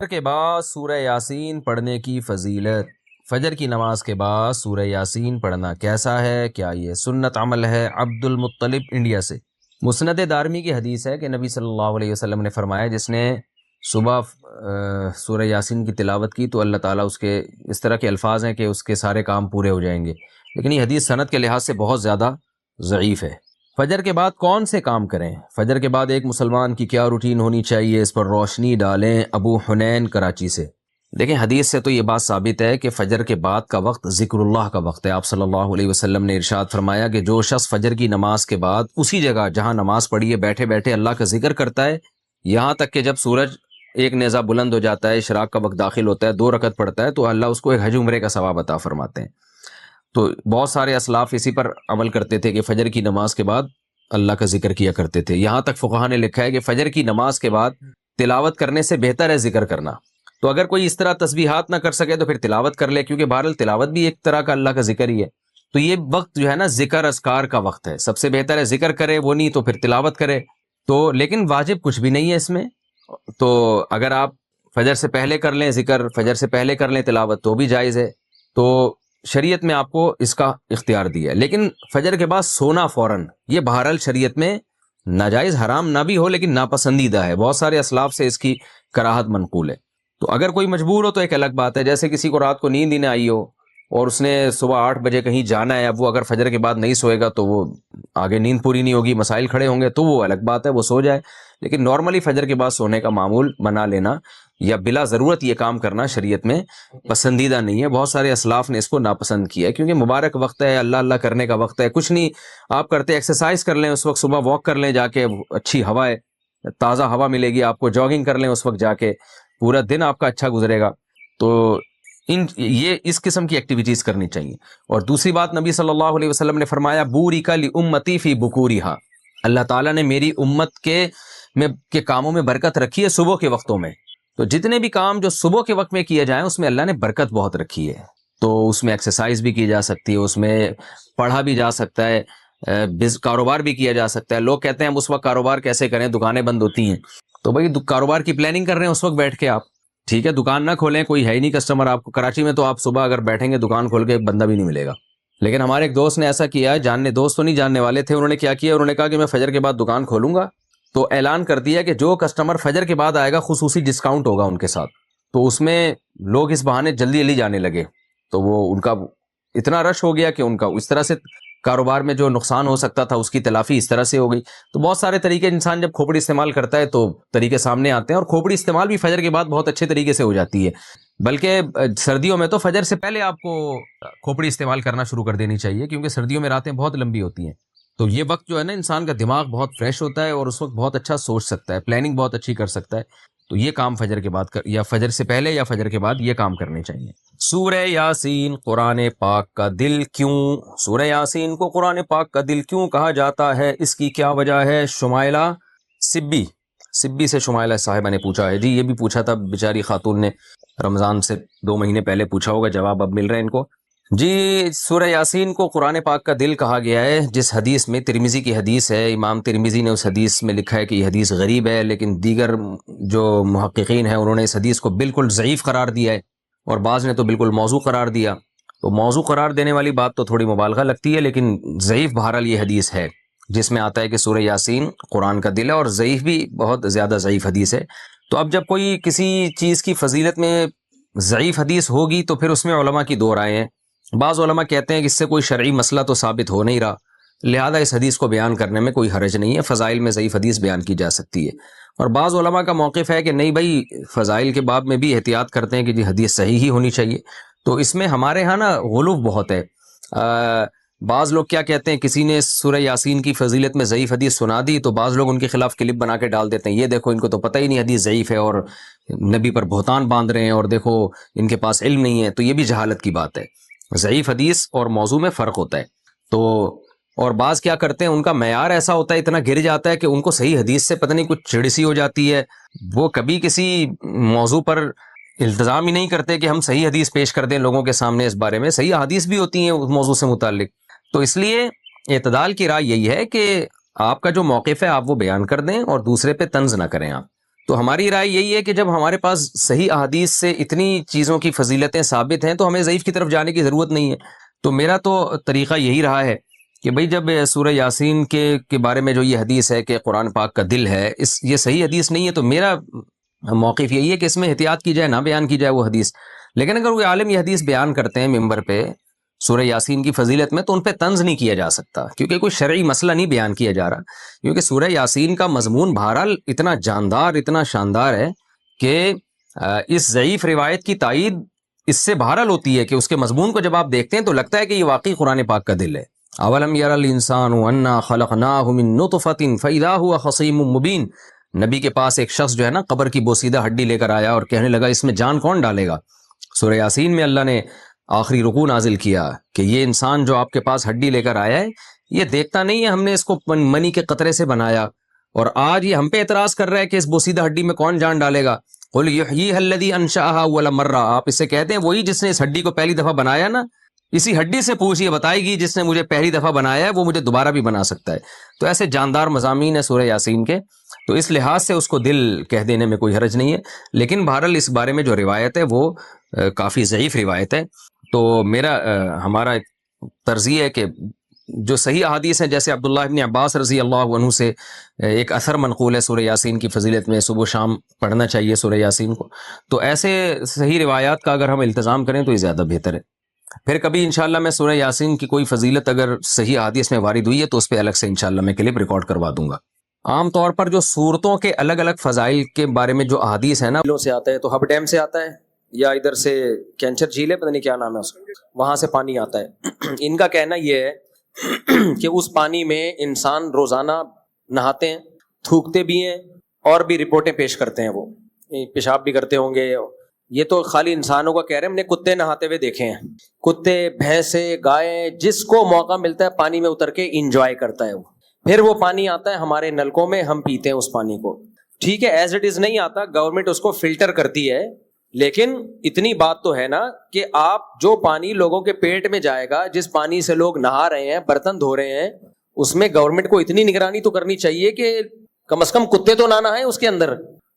کے بعد سورہ یاسین پڑھنے کی فضیلت۔ فجر کی نماز کے بعد سورہ یاسین پڑھنا کیسا ہے؟ کیا یہ سنت عمل ہے؟ عبد المطلب انڈیا سے۔ مسند دارمی کی حدیث ہے کہ نبی صلی اللہ علیہ وسلم نے فرمایا جس نے صبح سورہ یاسین کی تلاوت کی تو اللہ تعالیٰ اس کے اس طرح کے الفاظ ہیں کہ اس کے سارے کام پورے ہو جائیں گے، لیکن یہ حدیث سند کے لحاظ سے بہت زیادہ ضعیف ہے۔ فجر کے بعد کون سے کام کریں؟ فجر کے بعد ایک مسلمان کی کیا روٹین ہونی چاہیے، اس پر روشنی ڈالیں۔ ابو حنین کراچی سے۔ دیکھیں حدیث سے تو یہ بات ثابت ہے کہ فجر کے بعد کا وقت ذکر اللہ کا وقت ہے۔ آپ صلی اللہ علیہ وسلم نے ارشاد فرمایا کہ جو شخص فجر کی نماز کے بعد اسی جگہ جہاں نماز پڑھی ہے بیٹھے بیٹھے اللہ کا ذکر کرتا ہے یہاں تک کہ جب سورج ایک نیزہ بلند ہو جاتا ہے، اشراق کا وقت داخل ہوتا ہے، 2 رکعت پڑھتا ہے تو اللہ اس کو ایک حج عمرے کا ثواب عطا فرماتے ہیں۔ تو بہت سارے اسلاف اسی پر عمل کرتے تھے کہ فجر کی نماز کے بعد اللہ کا ذکر کیا کرتے تھے۔ یہاں تک فقہا نے لکھا ہے کہ فجر کی نماز کے بعد تلاوت کرنے سے بہتر ہے ذکر کرنا۔ تو اگر کوئی اس طرح تسبیحات نہ کر سکے تو پھر تلاوت کر لے، کیونکہ بہرحال تلاوت بھی ایک طرح کا اللہ کا ذکر ہی ہے۔ تو یہ وقت جو ہے نا ذکر اذکار کا وقت ہے، سب سے بہتر ہے ذکر کرے، وہ نہیں تو پھر تلاوت کرے۔ تو لیکن واجب کچھ بھی نہیں ہے اس میں۔ تو اگر آپ فجر سے پہلے کر لیں ذکر، فجر سے پہلے کر لیں تلاوت تو بھی جائز ہے۔ تو شریعت میں آپ کو اس کا اختیار دیا ہے، لیکن فجر کے بعد سونا فوراً یہ بہرحال شریعت میں ناجائز حرام نہ بھی ہو لیکن ناپسندیدہ ہے۔ بہت سارے اسلاف سے اس کی کراہت منقول ہے۔ تو اگر کوئی مجبور ہو تو ایک الگ بات ہے، جیسے کسی کو رات کو نیند ہی نہ آئی ہو اور اس نے صبح 8 بجے کہیں جانا ہے، اب وہ اگر فجر کے بعد نہیں سوئے گا تو وہ آگے نیند پوری نہیں ہوگی، مسائل کھڑے ہوں گے، تو وہ الگ بات ہے، وہ سو جائے۔ لیکن نارملی فجر کے بعد سونے کا معمول بنا لینا یا بلا ضرورت یہ کام کرنا شریعت میں پسندیدہ نہیں ہے۔ بہت سارے اسلاف نے اس کو ناپسند کیا ہے کیونکہ مبارک وقت ہے، اللہ اللہ کرنے کا وقت ہے۔ کچھ نہیں آپ کرتے، ایکسرسائز کر لیں اس وقت، صبح واک کر لیں جا کے، اچھی ہوا ہے، تازہ ہوا ملے گی آپ کو، جاگنگ کر لیں اس وقت جا کے، پورا دن آپ کا اچھا گزرے گا۔ تو یہ اس قسم کی ایکٹیویٹیز کرنی چاہیے۔ اور دوسری بات نبی صلی اللہ علیہ وسلم نے فرمایا بورک لامتی فی بکورہا، اللہ تعالیٰ نے میری امت کے کاموں میں برکت رکھی ہے صبح کے وقتوں میں۔ تو جتنے بھی کام جو صبح کے وقت میں کیے جائیں اس میں اللہ نے برکت بہت رکھی ہے۔ تو اس میں ایکسرسائز بھی کی جا سکتی ہے، اس میں پڑھا بھی جا سکتا ہے، کاروبار بھی کیا جا سکتا ہے۔ لوگ کہتے ہیں ہم اس وقت کاروبار کیسے کریں، دکانیں بند ہوتی ہیں۔ تو بھائی کاروبار کی پلاننگ کر رہے ہیں اس وقت بیٹھ کے آپ، ٹھیک ہے، دکان نہ کھولیں، کوئی ہے ہی نہیں کسٹمر آپ کو۔ کراچی میں تو آپ صبح اگر بیٹھیں گے دکان کھول کے ایک بندہ بھی نہیں ملے گا۔ لیکن ہمارے ایک دوست نے ایسا کیا، دوست تو نہیں جاننے والے تھے، انہوں نے کیا کیا، انہوں نے کہا کہ میں فجر کے بعد دکان کھولوں گا، تو اعلان کر دیا کہ جو کسٹمر فجر کے بعد آئے گا خصوصی ڈسکاؤنٹ ہوگا ان کے ساتھ۔ تو اس میں لوگ اس بہانے جلدی جلدی جانے لگے، تو وہ ان کا اتنا رش ہو گیا کہ ان کا اس طرح سے کاروبار میں جو نقصان ہو سکتا تھا اس کی تلافی اس طرح سے ہو گئی۔ تو بہت سارے طریقے، انسان جب کھوپڑی استعمال کرتا ہے تو طریقے سامنے آتے ہیں، اور کھوپڑی استعمال بھی فجر کے بعد بہت اچھے طریقے سے ہو جاتی ہے۔ بلکہ سردیوں میں تو فجر سے پہلے آپ کو کھوپڑی استعمال کرنا شروع کر دینی چاہیے، کیونکہ سردیوں میں راتیں بہت لمبی ہوتی ہیں۔ تو یہ وقت جو ہے نا انسان کا دماغ بہت فریش ہوتا ہے اور اس وقت بہت اچھا سوچ سکتا ہے، پلاننگ بہت اچھی کر سکتا ہے۔ تو یہ کام فجر کے بعد یا فجر سے پہلے یا فجر کے بعد یہ کام کرنے چاہیے۔ سورہ یاسین قرآن پاک کا دل کیوں؟ سورہ یاسین کو قرآن پاک کا دل کیوں کہا جاتا ہے، اس کی کیا وجہ ہے؟ شمائلہ سبی سے شمائلہ صاحبہ نے پوچھا ہے۔ جی یہ بھی پوچھا تھا بیچاری خاتون نے، رمضان سے 2 مہینے پہلے پوچھا ہوگا، جواب اب مل رہا ہے ان کو۔ جی سورہ یاسین کو قرآن پاک کا دل کہا گیا ہے جس حدیث میں، ترمذی کی حدیث ہے، امام ترمذی نے اس حدیث میں لکھا ہے کہ یہ حدیث غریب ہے، لیکن دیگر جو محققین ہیں انہوں نے اس حدیث کو بالکل ضعیف قرار دیا ہے، اور بعض نے تو بالکل موضوع قرار دیا۔ تو موضوع قرار دینے والی بات تو تھوڑی مبالغہ لگتی ہے، لیکن ضعیف بہرحال یہ حدیث ہے جس میں آتا ہے کہ سورہ یاسین قرآن کا دل ہے، اور ضعیف بھی بہت زیادہ ضعیف حدیث ہے۔ تو اب جب کوئی کسی چیز کی فضیلت میں ضعیف حدیث ہوگی تو پھر اس میں علماء کی 2 رائے ہیں۔ بعض علماء کہتے ہیں کہ اس سے کوئی شرعی مسئلہ تو ثابت ہو نہیں رہا، لہذا اس حدیث کو بیان کرنے میں کوئی حرج نہیں ہے، فضائل میں ضعیف حدیث بیان کی جا سکتی ہے۔ اور بعض علماء کا موقف ہے کہ نہیں بھائی، فضائل کے باب میں بھی احتیاط کرتے ہیں کہ جی حدیث صحیح ہی ہونی چاہیے۔ تو اس میں ہمارے ہاں نا غلو بہت ہے۔ بعض لوگ کیا کہتے ہیں، کسی نے سورہ یاسین کی فضیلت میں ضعیف حدیث سنا دی تو بعض لوگ ان کے خلاف کلپ بنا کے ڈال دیتے ہیں، یہ دیکھو ان کو تو پتہ ہی نہیں حدیث ضعیف ہے اور نبی پر بہتان باندھ رہے ہیں، اور دیکھو ان کے پاس علم نہیں ہے۔ تو یہ بھی جہالت کی بات ہے۔ ضعیف حدیث اور موضوع میں فرق ہوتا ہے۔ تو اور بعض کیا کرتے ہیں، ان کا معیار ایسا ہوتا ہے، اتنا گر جاتا ہے کہ ان کو صحیح حدیث سے پتہ نہیں کچھ چڑ سی ہو جاتی ہے، وہ کبھی کسی موضوع پر التزام ہی نہیں کرتے کہ ہم صحیح حدیث پیش کر دیں لوگوں کے سامنے۔ اس بارے میں صحیح حدیث بھی ہوتی ہیں اس موضوع سے متعلق۔ تو اس لیے اعتدال کی رائے یہی ہے کہ آپ کا جو موقف ہے آپ وہ بیان کر دیں اور دوسرے پہ طنز نہ کریں آپ۔ تو ہماری رائے یہی ہے کہ جب ہمارے پاس صحیح احادیث سے اتنی چیزوں کی فضیلتیں ثابت ہیں تو ہمیں ضعیف کی طرف جانے کی ضرورت نہیں ہے. تو میرا تو طریقہ یہی رہا ہے کہ بھئی جب سورہ یاسین کے بارے میں جو یہ حدیث ہے کہ قرآن پاک کا دل ہے، یہ صحیح حدیث نہیں ہے، تو میرا موقف یہی ہے کہ اس میں احتیاط کی جائے، نہ بیان کی جائے وہ حدیث. لیکن اگر کوئی عالم یہ حدیث بیان کرتے ہیں ممبر پہ سورہ یاسین کی فضیلت میں، تو ان پہ طنز نہیں کیا جا سکتا، کیونکہ کوئی شرعی مسئلہ نہیں بیان کیا جا رہا. کیونکہ سورہ یاسین کا مضمون بہرحال اتنا جاندار، اتنا شاندار ہے کہ اس ضعیف روایت کی تائید اس سے بہرحال ہوتی ہے کہ اس کے مضمون کو جب آپ دیکھتے ہیں تو لگتا ہے کہ یہ واقعی قرآن پاک کا دل ہے. اولم یر الانسان انا خلقناہ من نطفۃ فاذا هو خصیم مبین. نبی کے پاس ایک شخص جو ہے نا قبر کی بوسیدہ ہڈی لے کر آیا اور کہنے لگا اس میں جان کون ڈالے گا. سورہ یاسین میں اللہ نے آخری رکوع نازل کیا کہ یہ انسان جو آپ کے پاس ہڈی لے کر آیا ہے یہ دیکھتا نہیں ہے ہم نے اس کو منی کے قطرے سے بنایا، اور آج یہ ہم پہ اعتراض کر رہا ہے کہ اس بوسیدہ ہڈی میں کون جان ڈالے گا. قل یحییھا الذی انشأھا اول مرہ. آپ اسے کہتے ہیں وہی جس نے اس ہڈی کو پہلی دفعہ بنایا نا، اسی ہڈی سے پوچھئے، بتائے گی جس نے مجھے پہلی دفعہ بنایا ہے وہ مجھے دوبارہ بھی بنا سکتا ہے. تو ایسے جاندار مضامین ہیں سورہ یاسین کے، تو اس لحاظ سے اس کو دل کہہ دینے میں کوئی حرج نہیں ہے. لیکن بہرحال اس بارے میں جو روایت ہے وہ کافی ضعیف روایت ہے. تو ہمارا طرز یہ ہے کہ جو صحیح احادیث ہیں، جیسے عبداللہ ابن عباس رضی اللہ عنہ سے ایک اثر منقول ہے سورہ یاسین کی فضیلت میں، صبح و شام پڑھنا چاہیے سورہ یاسین کو. تو ایسے صحیح روایات کا اگر ہم التزام کریں تو یہ زیادہ بہتر ہے. پھر کبھی انشاءاللہ میں سورہ یاسین کی کوئی فضیلت اگر صحیح احادیث میں وارد ہوئی ہے تو اس پہ الگ سے انشاءاللہ میں کلپ ریکارڈ کروا دوں گا. عام طور پر جو صورتوں کے الگ الگ فضائل کے بارے میں جو احادیث ہیں نا، سے آتا ہے تو ہب ڈیم سے آتا ہے یا ادھر سے کینچر جھیل ہے، پتہ نہیں کیا نام ہے اس کا، وہاں سے پانی آتا ہے. ان کا کہنا یہ ہے کہ اس پانی میں انسان روزانہ نہاتے ہیں، تھوکتے بھی ہیں اور بھی رپورٹیں پیش کرتے ہیں، وہ پیشاب بھی کرتے ہوں گے. یہ تو خالی انسانوں کا کہہ رہے ہیں، ہم نے کتے نہاتے ہوئے دیکھے ہیں. کتے، بھینسیں، گائیں، جس کو موقع ملتا ہے پانی میں اتر کے انجوائے کرتا ہے. وہ پھر وہ پانی آتا ہے ہمارے نلکوں میں، ہم پیتے ہیں اس پانی کو. ٹھیک ہے، ایز اٹ از نہیں آتا، گورنمنٹ اس کو فلٹر کرتی ہے. لیکن اتنی بات تو ہے نا کہ آپ جو پانی لوگوں کے پیٹ میں جائے گا، جس پانی سے لوگ نہا رہے ہیں، برتن دھو رہے ہیں، اس میں گورنمنٹ کو اتنی نگرانی تو کرنی چاہیے کہ کم از کم کتے تو نہ نہائیں اس کے اندر.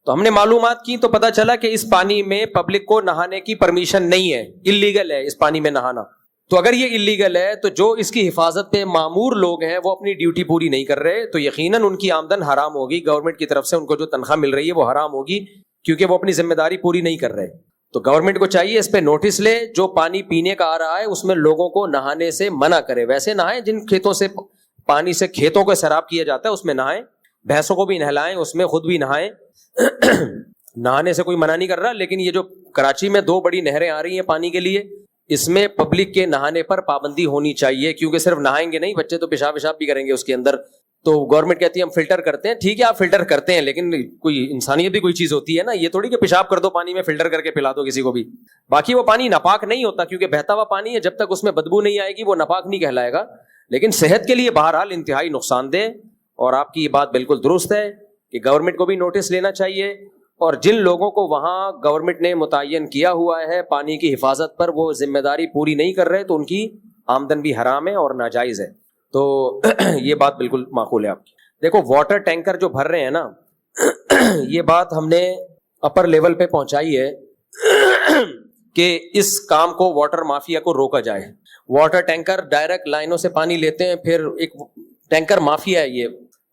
تو ہم نے معلومات کی تو پتہ چلا کہ اس پانی میں پبلک کو نہانے کی پرمیشن نہیں ہے، اللیگل ہے اس پانی میں نہانا. تو اگر یہ اللیگل ہے تو جو اس کی حفاظت پہ مامور لوگ ہیں وہ اپنی ڈیوٹی پوری نہیں کر رہے، تو یقیناً ان کی آمدن حرام ہوگی. گورنمنٹ کی طرف سے ان کو جو تنخواہ مل رہی ہے وہ حرام ہوگی، کیونکہ وہ اپنی ذمہ داری پوری نہیں کر رہے. تو گورنمنٹ کو چاہیے اس پہ نوٹس لے، جو پانی پینے کا آ رہا ہے اس میں لوگوں کو نہانے سے منع کرے. ویسے نہائیں جن کھیتوں سے پانی سے کھیتوں کو سیراب کیا جاتا ہے اس میں نہائیں، بھینسوں کو بھی نہلائیں، اس میں خود بھی نہائیں. نہانے سے کوئی منع نہیں کر رہا. لیکن یہ جو کراچی میں 2 بڑی نہریں آ رہی ہیں پانی کے لیے، اس میں پبلک کے نہانے پر پابندی ہونی چاہیے، کیونکہ صرف نہائیں گے نہیں، بچے تو پیشاب بھی کریں گے اس کے اندر. تو گورنمنٹ کہتی ہے ہم فلٹر کرتے ہیں. ٹھیک ہے آپ فلٹر کرتے ہیں، لیکن کوئی انسانیت بھی کوئی چیز ہوتی ہے نا. یہ تھوڑی کہ پیشاب کر دو پانی میں، فلٹر کر کے پلا دو کسی کو بھی. باقی وہ پانی ناپاک نہیں ہوتا، کیونکہ بہتا ہوا پانی ہے، جب تک اس میں بدبو نہیں آئے گی وہ ناپاک نہیں کہلائے گا. لیکن صحت کے لیے بہرحال انتہائی نقصان دہ. اور آپ کی یہ بات بالکل درست ہے کہ گورنمنٹ کو بھی نوٹس لینا چاہیے، اور جن لوگوں کو وہاں گورنمنٹ نے متعین کیا ہوا ہے پانی کی حفاظت پر، وہ ذمہ داری پوری نہیں کر رہے تو ان کی آمدن بھی حرام ہے اور ناجائز ہے. تو یہ بات بالکل معقول ہے آپ کی. دیکھو واٹر ٹینکر جو بھر رہے ہیں نا، یہ بات ہم نے اپر لیول پہ پہنچائی ہے کہ اس کام کو واٹر مافیا کو روکا جائے. واٹر ٹینکر ڈائریکٹ لائنوں سے پانی لیتے ہیں، پھر ایک ٹینکر مافیا ہے، یہ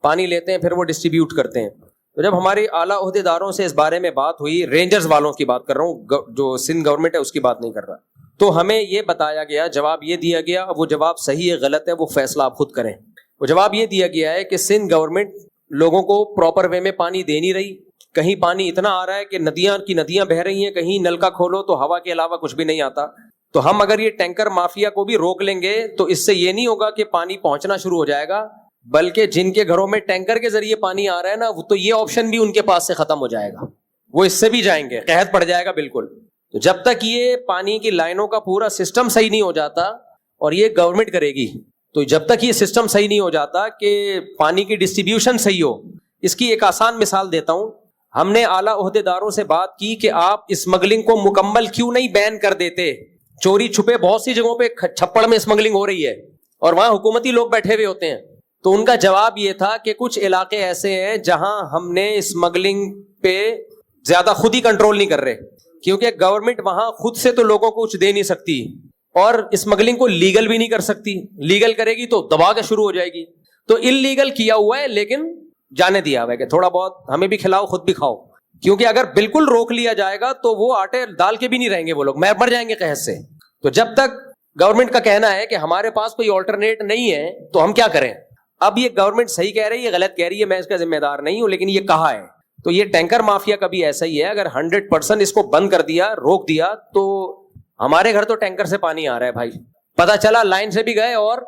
پانی لیتے ہیں پھر وہ ڈسٹریبیوٹ کرتے ہیں. تو جب ہماری اعلیٰ عہدیداروں سے اس بارے میں بات ہوئی، رینجرز والوں کی بات کر رہا ہوں، جو سندھ گورنمنٹ ہے اس کی بات نہیں کر رہا، تو ہمیں یہ بتایا گیا، جواب یہ دیا گیا، وہ جواب صحیح ہے غلط ہے وہ فیصلہ آپ خود کریں. وہ جواب یہ دیا گیا ہے کہ سندھ گورنمنٹ لوگوں کو پراپر وے میں پانی دے نہیں رہی. کہیں پانی اتنا آ رہا ہے کہ ندیاں بہہ رہی ہیں، کہیں نلکا کھولو تو ہوا کے علاوہ کچھ بھی نہیں آتا. تو ہم اگر یہ ٹینکر مافیا کو بھی روک لیں گے تو اس سے یہ نہیں ہوگا کہ پانی پہنچنا شروع ہو جائے گا، بلکہ جن کے گھروں میں ٹینکر کے ذریعے پانی آ رہا ہے نا، وہ تو یہ آپشن بھی ان کے پاس سے ختم ہو جائے گا، وہ اس سے بھی جائیں گے، قحط پڑ جائے گا بالکل. تو جب تک یہ پانی کی لائنوں کا پورا سسٹم صحیح نہیں ہو جاتا، اور یہ گورنمنٹ کرے گی، تو جب تک یہ سسٹم صحیح نہیں ہو جاتا کہ پانی کی ڈسٹریبیوشن صحیح ہو. اس کی ایک آسان مثال دیتا ہوں. ہم نے اعلیٰ عہدیداروں سے بات کی کہ آپ اسمگلنگ کو مکمل کیوں نہیں بین کر دیتے. چوری چھپے بہت سی جگہوں پہ چھپڑ میں اسمگلنگ ہو رہی ہے اور وہاں حکومتی لوگ بیٹھے ہوئے ہوتے ہیں. تو ان کا جواب یہ تھا کہ کچھ علاقے ایسے ہیں جہاں ہم نے اسمگلنگ پہ زیادہ خود ہی کنٹرول نہیں کر رہے, کیونکہ گورنمنٹ وہاں خود سے تو لوگوں کو کچھ دے نہیں سکتی, اور اسمگلنگ کو لیگل بھی نہیں کر سکتی. لیگل کرے گی تو دبا کے شروع ہو جائے گی. تو ان کیا ہوا ہے, لیکن جانے دیا ہوا ہے کہ تھوڑا بہت ہمیں بھی کھلاؤ, خود بھی کھاؤ. کیونکہ اگر بالکل روک لیا جائے گا تو وہ آٹے ڈال کے بھی نہیں رہیں گے, وہ لوگ مر جائیں گے قحط سے. تو جب تک گورنمنٹ کا کہنا ہے کہ ہمارے پاس کوئی آلٹرنیٹ نہیں ہے تو ہم کیا کریں. اب یہ گورنمنٹ صحیح کہہ رہی ہے, غلط کہہ رہی ہے, میں اس کا ذمہ دار نہیں ہوں, لیکن یہ کہا ہے. تو یہ ٹینکر مافیا کا بھی ایسا ہی ہے, اگر 100% اس کو بند کر دیا, روک دیا, تو ہمارے گھر تو ٹینکر سے پانی آ رہا ہے بھائی. پتا چلا لائن سے بھی گئے اور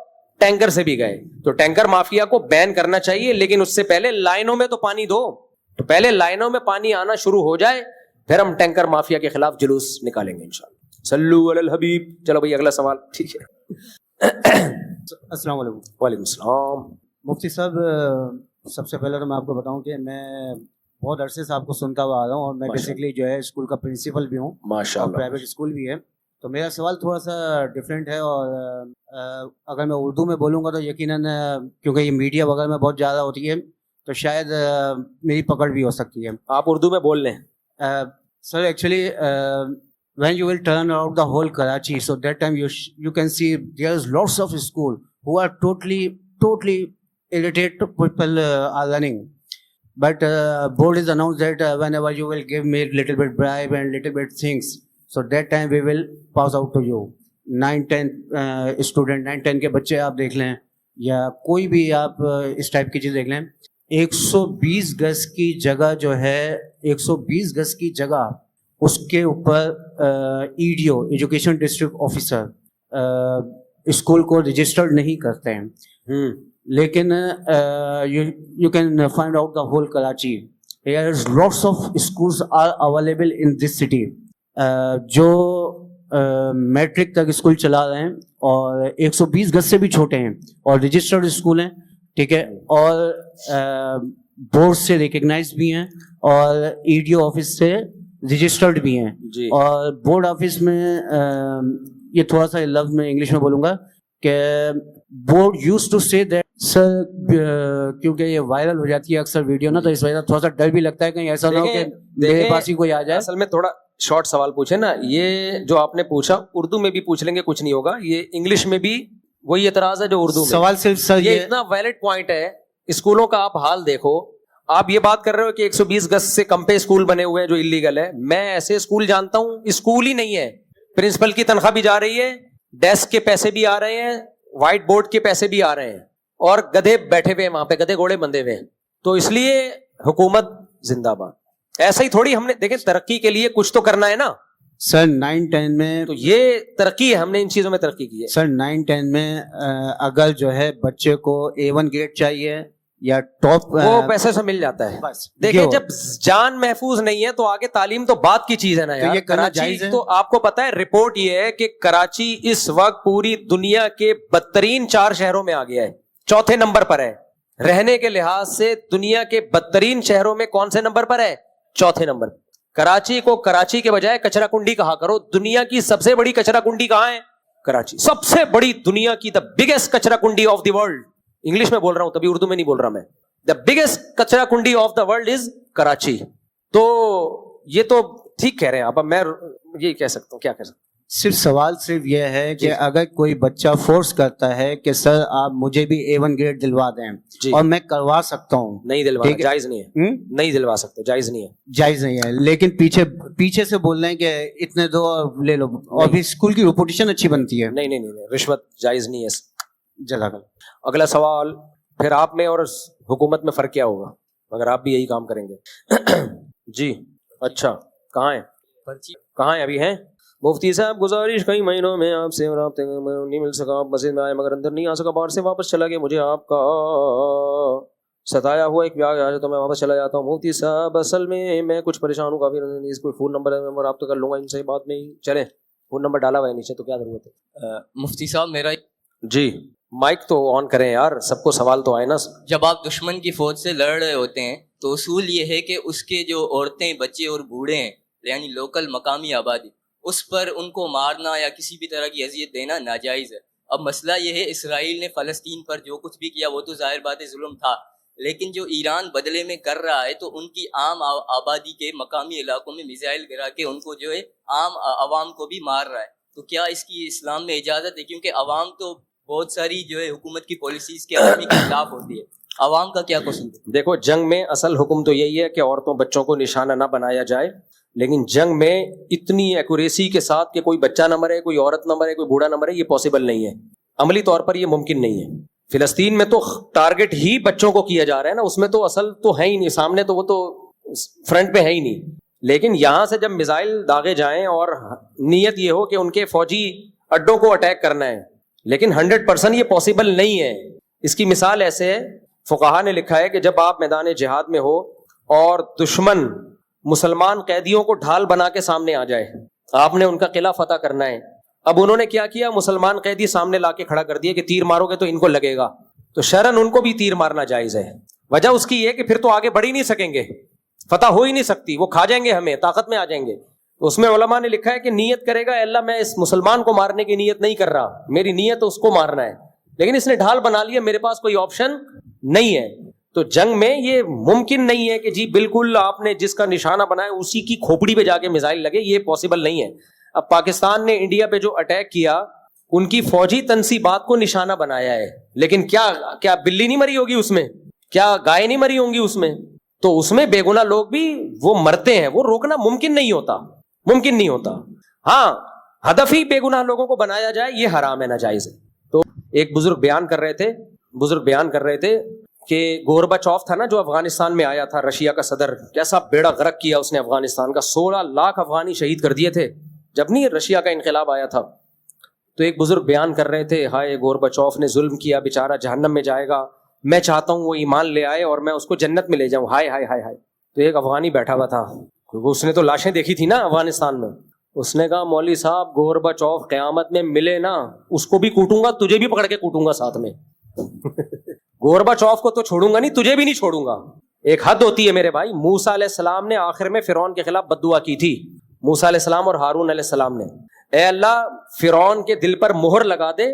ٹینکر سے بھی گئے. تو ٹینکر مافیا کو بین کرنا چاہیے, لیکن اس سے پہلے لائنوں میں تو پانی دو. تو پہلے لائنوں میں پانی آنا شروع ہو جائے, پھر ہم ٹینکر مافیا کے خلاف جلوس نکالیں گے انشاءاللہ. صلو علی الحبیب. چلو بھائی اگلا سوال. ٹھیک ہے. السلام علیکم. وعلیکم السلام. مفتی صاحب, سب سے پہلے تو میں آپ کو بتاؤں کہ میں بہت عرصے سے آپ کو سنتا ہوا آ رہا ہوں, اور میں بیسکلی جو ہے اسکول کا پرنسپل بھی ہوں, اور پرائیویٹ اسکول بھی ہے. تو میرا سوال تھوڑا سا ڈفرینٹ ہے, اور اگر میں اردو میں بولوں گا تو یقیناً کیونکہ یہ میڈیا وغیرہ میں بہت زیادہ ہوتی ہے تو شاید میری پکڑ بھی ہو سکتی ہے. آپ اردو میں بول لیں. Sir actually when you will turn around the whole Karachi, so that time you can see there's lots of school who are totally illiterate people are running, but board is announced that whenever you will give me little bit bribe and little bit things, so that time we will pass out to you. 9-10 student 9-10 کے بچے آپ دیکھ لیں, یا کوئی بھی آپ اس type کی چیز دیکھ لیں, 120 گز کی جگہ جو ہے, 120 گز کی جگہ اس کے اوپر E D O, education district officer, school کو رجسٹرڈ نہیں کرتے ہیں. لیکن you can find out the whole Karachi, here is lots of schools are available in this city جو میٹرک تک اسکول چلا رہے ہیں, اور 120 گز سے بھی چھوٹے ہیں, اور رجسٹرڈ اسکول ہیں. ٹھیک ہے, اور بورڈ سے ریکگنائز بھی ہیں, اور ای ڈی او آفس سے رجسٹرڈ بھی ہیں. اور بورڈ آفس میں یہ تھوڑا سا لفظ میں انگلش میں بولوں گا کہ بورڈ یوز ٹو سے دیٹ سر, کیونکہ یہ وائرل ہو جاتی ہے اکثر ویڈیو نا, تو اس وجہ سے تھوڑا سا ڈر بھی لگتا ہے کہیں ایسا نہ ہو کہ میرے پاس ہی کوئی آ جائے. اصل میں تھوڑا شارٹ سوال پوچھے نا, یہ جو آپ نے پوچھا اردو میں بھی پوچھ لیں گے, کچھ نہیں ہوگا. یہ انگلش میں بھی وہی اعتراض ہے جو اردو میں. سوال صرف سر یہ اتنا ویلڈ پوائنٹ ہے. اسکولوں کا آپ حال دیکھو, آپ یہ بات کر رہے ہو کہ 120 گز سے کم پہ اسکول بنے ہوئے ہیں جو انلیگل ہے. میں ایسے اسکول جانتا ہوں, اسکول ہی نہیں ہے, پرنسپل کی تنخواہ بھی جا رہی ہے, ڈیسک کے پیسے بھی آ رہے ہیں, وائٹ بورڈ کے پیسے بھی آ رہے ہیں, اور گدھے بیٹھے ہوئے ہیں وہاں پہ, گدھے گھوڑے بندھے ہوئے ہیں. تو اس لیے حکومت زندہ باد. ایسا ہی تھوڑی ہم نے دیکھیں, ترقی کے لیے کچھ تو کرنا ہے نا سر. 9-10 میں تو یہ ترقی ہے, ہم نے ان چیزوں میں ترقی کی ہے سر. 9-10 میں اگر جو ہے بچے کو A1 گریڈ چاہیے یا ٹاپ, وہ پیسے سے مل جاتا ہے. دیکھیں جب جان محفوظ نہیں ہے تو آگے تعلیم تو بات کی چیز ہے نا یار. کراچی تو آپ کو پتا ہے, رپورٹ یہ ہے کہ کراچی اس وقت پوری دنیا کے بدترین 4 شہروں میں آ گیا ہے, 4تھے نمبر پر ہے. رہنے کے لحاظ سے دنیا کے بدترین شہروں میں کون سے نمبر پر ہے؟ 4تھے نمبر. کراچی کو کراچی کے بجائے کچرا کنڈی کہا کرو. دنیا کی سب سے بڑی کچرا کنڈی کہاں ہے؟ کراچی. سب سے بڑی دنیا کی, دا بگیسٹ کچرا کنڈی آف دی ورلڈ. انگلش میں بول رہا ہوں, تبھی اردو میں نہیں بول رہا میں. دا بگیسٹ کچرا کنڈی of the world is Karachi. تو یہ تو ٹھیک کہہ رہے ہیں آپ. اب میں یہ کہہ سکتا ہوں, کیا کہہ سکتا ہوں. صرف سوال صرف یہ ہے کہ اگر کوئی بچہ فورس کرتا ہے کہ سر آپ مجھے بھی A1 گریڈ دلوا دیں, اور میں کروا سکتا ہوں, نہیں دلوا, جائز نہیں ہے, نہیں دلوا سکتے, جائز نہیں ہے, جائز نہیں ہے. لیکن پیچھے سے بول رہے ہیں کہ اتنے دو لے لو, اور بھی اسکول کی ریپوٹیشن اچھی بنتی ہے. نہیں نہیں نہیں, رشوت جائز نہیں ہے. جزاک اللہ. اگلا سوال, پھر آپ میں اور حکومت میں فرق کیا ہوگا اگر آپ بھی یہی کام کریں گے؟ جی اچھا, کہاں ہیں, کہاں ہیں, ابھی ہیں؟ مفتی صاحب گزارش, کئی مہینوں میں آپ سے رابطے نہیں مل سکا, آپ مسجد میں آئے مگر اندر نہیں آ سکا, باہر سے واپس چلا گیا, مجھے آپ کا ستایا ہوا ایک بیاہ آیا تو میں واپس چلا جاتا ہوں. مفتی صاحب اصل میں کچھ پریشان ہوں کافی, اس کوئی فون نمبر ہے میں رابطہ کر لوں گا ان سے بات نہیں. چلیں, فون نمبر ڈالا ہوا ہے نیچے, تو کیا ضرورت ہے. مفتی صاحب میرا, جی مائک تو آن کریں یار, سب کو سوال تو آئے نا. جب آپ دشمن کی فوج سے لڑ رہے ہوتے ہیں تو اصول یہ ہے کہ اس کے جو عورتیں, بچے اور بوڑھے ہیں, یعنی لوکل مقامی آبادی, اس پر ان کو مارنا یا کسی بھی طرح کی اذیت دینا ناجائز ہے. اب مسئلہ یہ ہے, اسرائیل نے فلسطین پر جو کچھ بھی کیا وہ تو ظاہر بات ہے ظلم تھا, لیکن جو ایران بدلے میں کر رہا ہے تو ان کی عام آبادی کے مقامی علاقوں میں میزائل گرا کے ان کو جو ہے عام عوام کو بھی مار رہا ہے. تو کیا اس کی اسلام میں اجازت ہے؟ کیونکہ عوام تو بہت ساری جو ہے حکومت کی پالیسیز کے آرمی کے خلاف ہوتی ہے, عوام کا کیا قصور ہے؟ دیکھو, جنگ میں اصل حکم تو یہی ہے کہ عورتوں بچوں کو نشانہ نہ بنایا جائے, لیکن جنگ میں اتنی ایکوریسی کے ساتھ کہ کوئی بچہ نہ مرے, کوئی عورت نہ مرے, کوئی بوڑھا نہ مرے, یہ پاسبل نہیں ہے. عملی طور پر یہ ممکن نہیں ہے. فلسطین میں تو ٹارگٹ ہی بچوں کو کیا جا رہا ہے نا, اس میں تو اصل تو ہے ہی نہیں, سامنے تو وہ تو فرنٹ پہ ہے ہی نہیں. لیکن یہاں سے جب میزائل داغے جائیں اور نیت یہ ہو کہ ان کے فوجی اڈوں کو اٹیک کرنا ہے, لیکن 100% یہ پاسبل نہیں ہے. اس کی مثال ایسے ہے, فقہا نے لکھا ہے کہ جب آپ میدان جہاد میں ہو اور دشمن مسلمان قیدیوں کو ڈھال بنا کے سامنے آ جائے, آپ نے ان کا قلعہ فتح کرنا ہے. اب انہوں نے کیا کیا, مسلمان قیدی سامنے لا کے کھڑا کر دیا کہ تیر مارو گے تو ان کو لگے گا, تو شرعن ان کو بھی تیر مارنا جائز ہے. وجہ اس کی یہ کہ پھر تو آگے بڑھ ہی نہیں سکیں گے, فتح ہو ہی نہیں سکتی, وہ کھا جائیں گے, ہمیں طاقت میں آ جائیں گے. تو اس میں علماء نے لکھا ہے کہ نیت کرے گا, اللہ میں اس مسلمان کو مارنے کی نیت نہیں کر رہا, میری نیت اس کو مارنا ہے, لیکن اس نے ڈھال بنا لیا, میرے پاس کوئی آپشن نہیں ہے. تو جنگ میں یہ ممکن نہیں ہے کہ جی بالکل آپ نے جس کا نشانہ بنایا اسی کی کھوپڑی پہ جا کے میزائل لگے, یہ پاسبل نہیں ہے. اب پاکستان نے انڈیا پہ جو اٹیک کیا, ان کی فوجی تنصیبات کو نشانہ بنایا ہے, لیکن کیا بلی نہیں مری ہوگی اس میں, کیا گائے نہیں مری ہوں گی اس میں؟ تو اس میں بے گناہ لوگ بھی وہ مرتے ہیں, وہ روکنا ممکن نہیں ہوتا. ہاں, ہدف ہی بے گناہ لوگوں کو بنایا جائے, یہ حرام ہے, ناجائز ہے. تو ایک بزرگ بیان کر رہے تھے کہ گورباچوف تھا نا, جو افغانستان میں آیا تھا, رشیا کا صدر, کیسا بیڑا غرق کیا اس نے افغانستان کا, 16 لاکھ افغانی شہید کر دیے تھے جب نہیں رشیا کا انقلاب آیا تھا. تو ایک بزرگ بیان کر رہے تھے, ہائے گورباچوف نے ظلم کیا, بیچارہ جہنم میں جائے گا, میں چاہتا ہوں وہ ایمان لے آئے اور میں اس کو جنت میں لے جاؤں, ہائے ہائے ہائے ہائے. تو ایک افغانی بیٹھا ہوا تھا, کیونکہ اس نے تو لاشیں دیکھی تھی نا افغانستان میں, اس نے کہا مولوی صاحب گورباچوف قیامت میں ملے نا, اس کو بھی کوٹوں گا, تجھے بھی پکڑ کے کوٹوں گا ساتھ میں. گورباچوف کو تو چھوڑوں گا نہیں, تجھے بھی نہیں چھوڑوں گا. ایک حد ہوتی ہے میرے بھائی. موسیٰ علیہ السلام نے آخر میں فرعون کے خلاف بد دعا کی تھی, موسیٰ علیہ السلام اور ہارون علیہ السلام نے, اے اللہ فرعون کے دل پر مہر لگا دے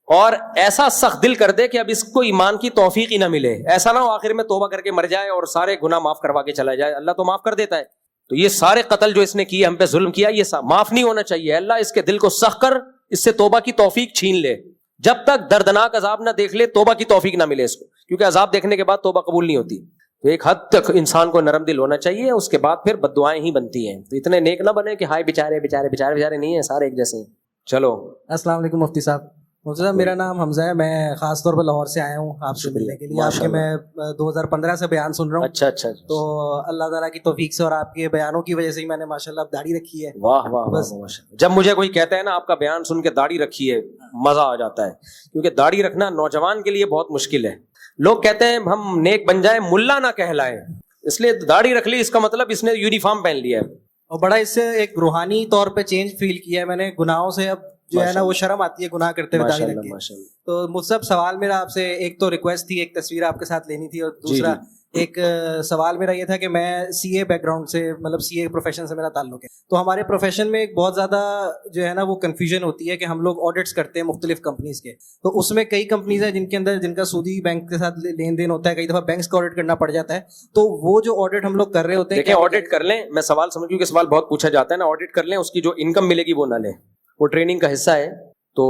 اور ایسا سخت دل کر دے کہ اب اس کو ایمان کی توفیق ہی نہ ملے, ایسا نہ ہو آخر میں توبہ کر کے مر جائے اور سارے گناہ معاف کروا کے چلا جائے. اللہ تو معاف کر دیتا ہے. تو یہ سارے قتل جو اس نے کیے, ہم پہ ظلم کیا, یہ معاف نہیں ہونا چاہیے. اللہ اس کے دل کو سخت کر, اس سے توبہ کی توفیق چھین لے. جب تک دردناک عذاب نہ دیکھ لے توبہ کی توفیق نہ ملے اس کو, کیونکہ عذاب دیکھنے کے بعد توبہ قبول نہیں ہوتی. تو ایک حد تک انسان کو نرم دل ہونا چاہیے, اس کے بعد پھر بد دعائیں ہی بنتی ہیں. تو اتنے نیک نہ بنے کہ ہائے بیچارے بیچارے بیچارے بیچارے نہیں ہیں, سارے ایک جیسے ہیں. چلو, السلام علیکم مفتی صاحب. مفتی صاحب میرا نام حمزہ ہے, میں خاص طور پر لاہور سے آیا ہوں آپ سے ملنے کے لیے. آپ کے میں 2015 سے بیان سن رہا ہوں. اچھا. تو اللہ تعالیٰ کی توفیق سے اور آپ کے بیانوں کی وجہ سے ہی میں نے ماشاءاللہ اب داڑھی رکھی ہے. واہ واہ واہ ماشاءاللہ. جب مجھے کوئی کہتا ہے نا آپ کا بیان سن کے داڑھی رکھی ہے, مزہ آ جاتا ہے, کیونکہ داڑھی رکھنا نوجوان کے لیے بہت مشکل ہے. لوگ کہتے ہیں ہم نیک بن جائیں ملا نہ کہلائیں, اس لیے داڑھی رکھ لی, اس کا مطلب اس نے یونیفارم پہن لیا ہے. اور بڑا اس سے ایک روحانی طور پہ چینج فیل کیا ہے میں نے. گناہوں سے اب جو ہے نا وہ شرم آتی ہے گناہ کرتے ہوئے داڑھی رکھ کے. تو مجھ سے سوال میرا آپ سے, ایک تو ریکویسٹ تھی, ایک تصویر آپ کے ساتھ لینی تھی, اور دوسرا ایک سوال میرا یہ تھا کہ میں سی اے بیک گراؤنڈ سے, مطلب سی اے پروفیشن سے میرا تعلق ہے. تو ہمارے پروفیشن میں ایک بہت زیادہ جو ہے نا وہ کنفیوژن ہوتی ہے کہ ہم لوگ آڈٹس کرتے ہیں مختلف کمپنیز کے. تو اس میں کئی کمپنیز ہیں جن کا سودی بینک کے ساتھ لین دین ہوتا ہے, کئی دفعہ بینکس کا آڈٹ کرنا پڑ جاتا ہے. تو وہ جو آڈٹ ہم لوگ کر رہے ہوتے ہیں, دیکھیں آڈٹ کر لیں, میں سوال سمجھ, کیونکہ سوال بہت پوچھا جاتا ہے نا, آڈٹ کر لیں, اس کی جو انکم ملے گی وہ نہ لیں, وہ ٹریننگ کا حصہ ہے تو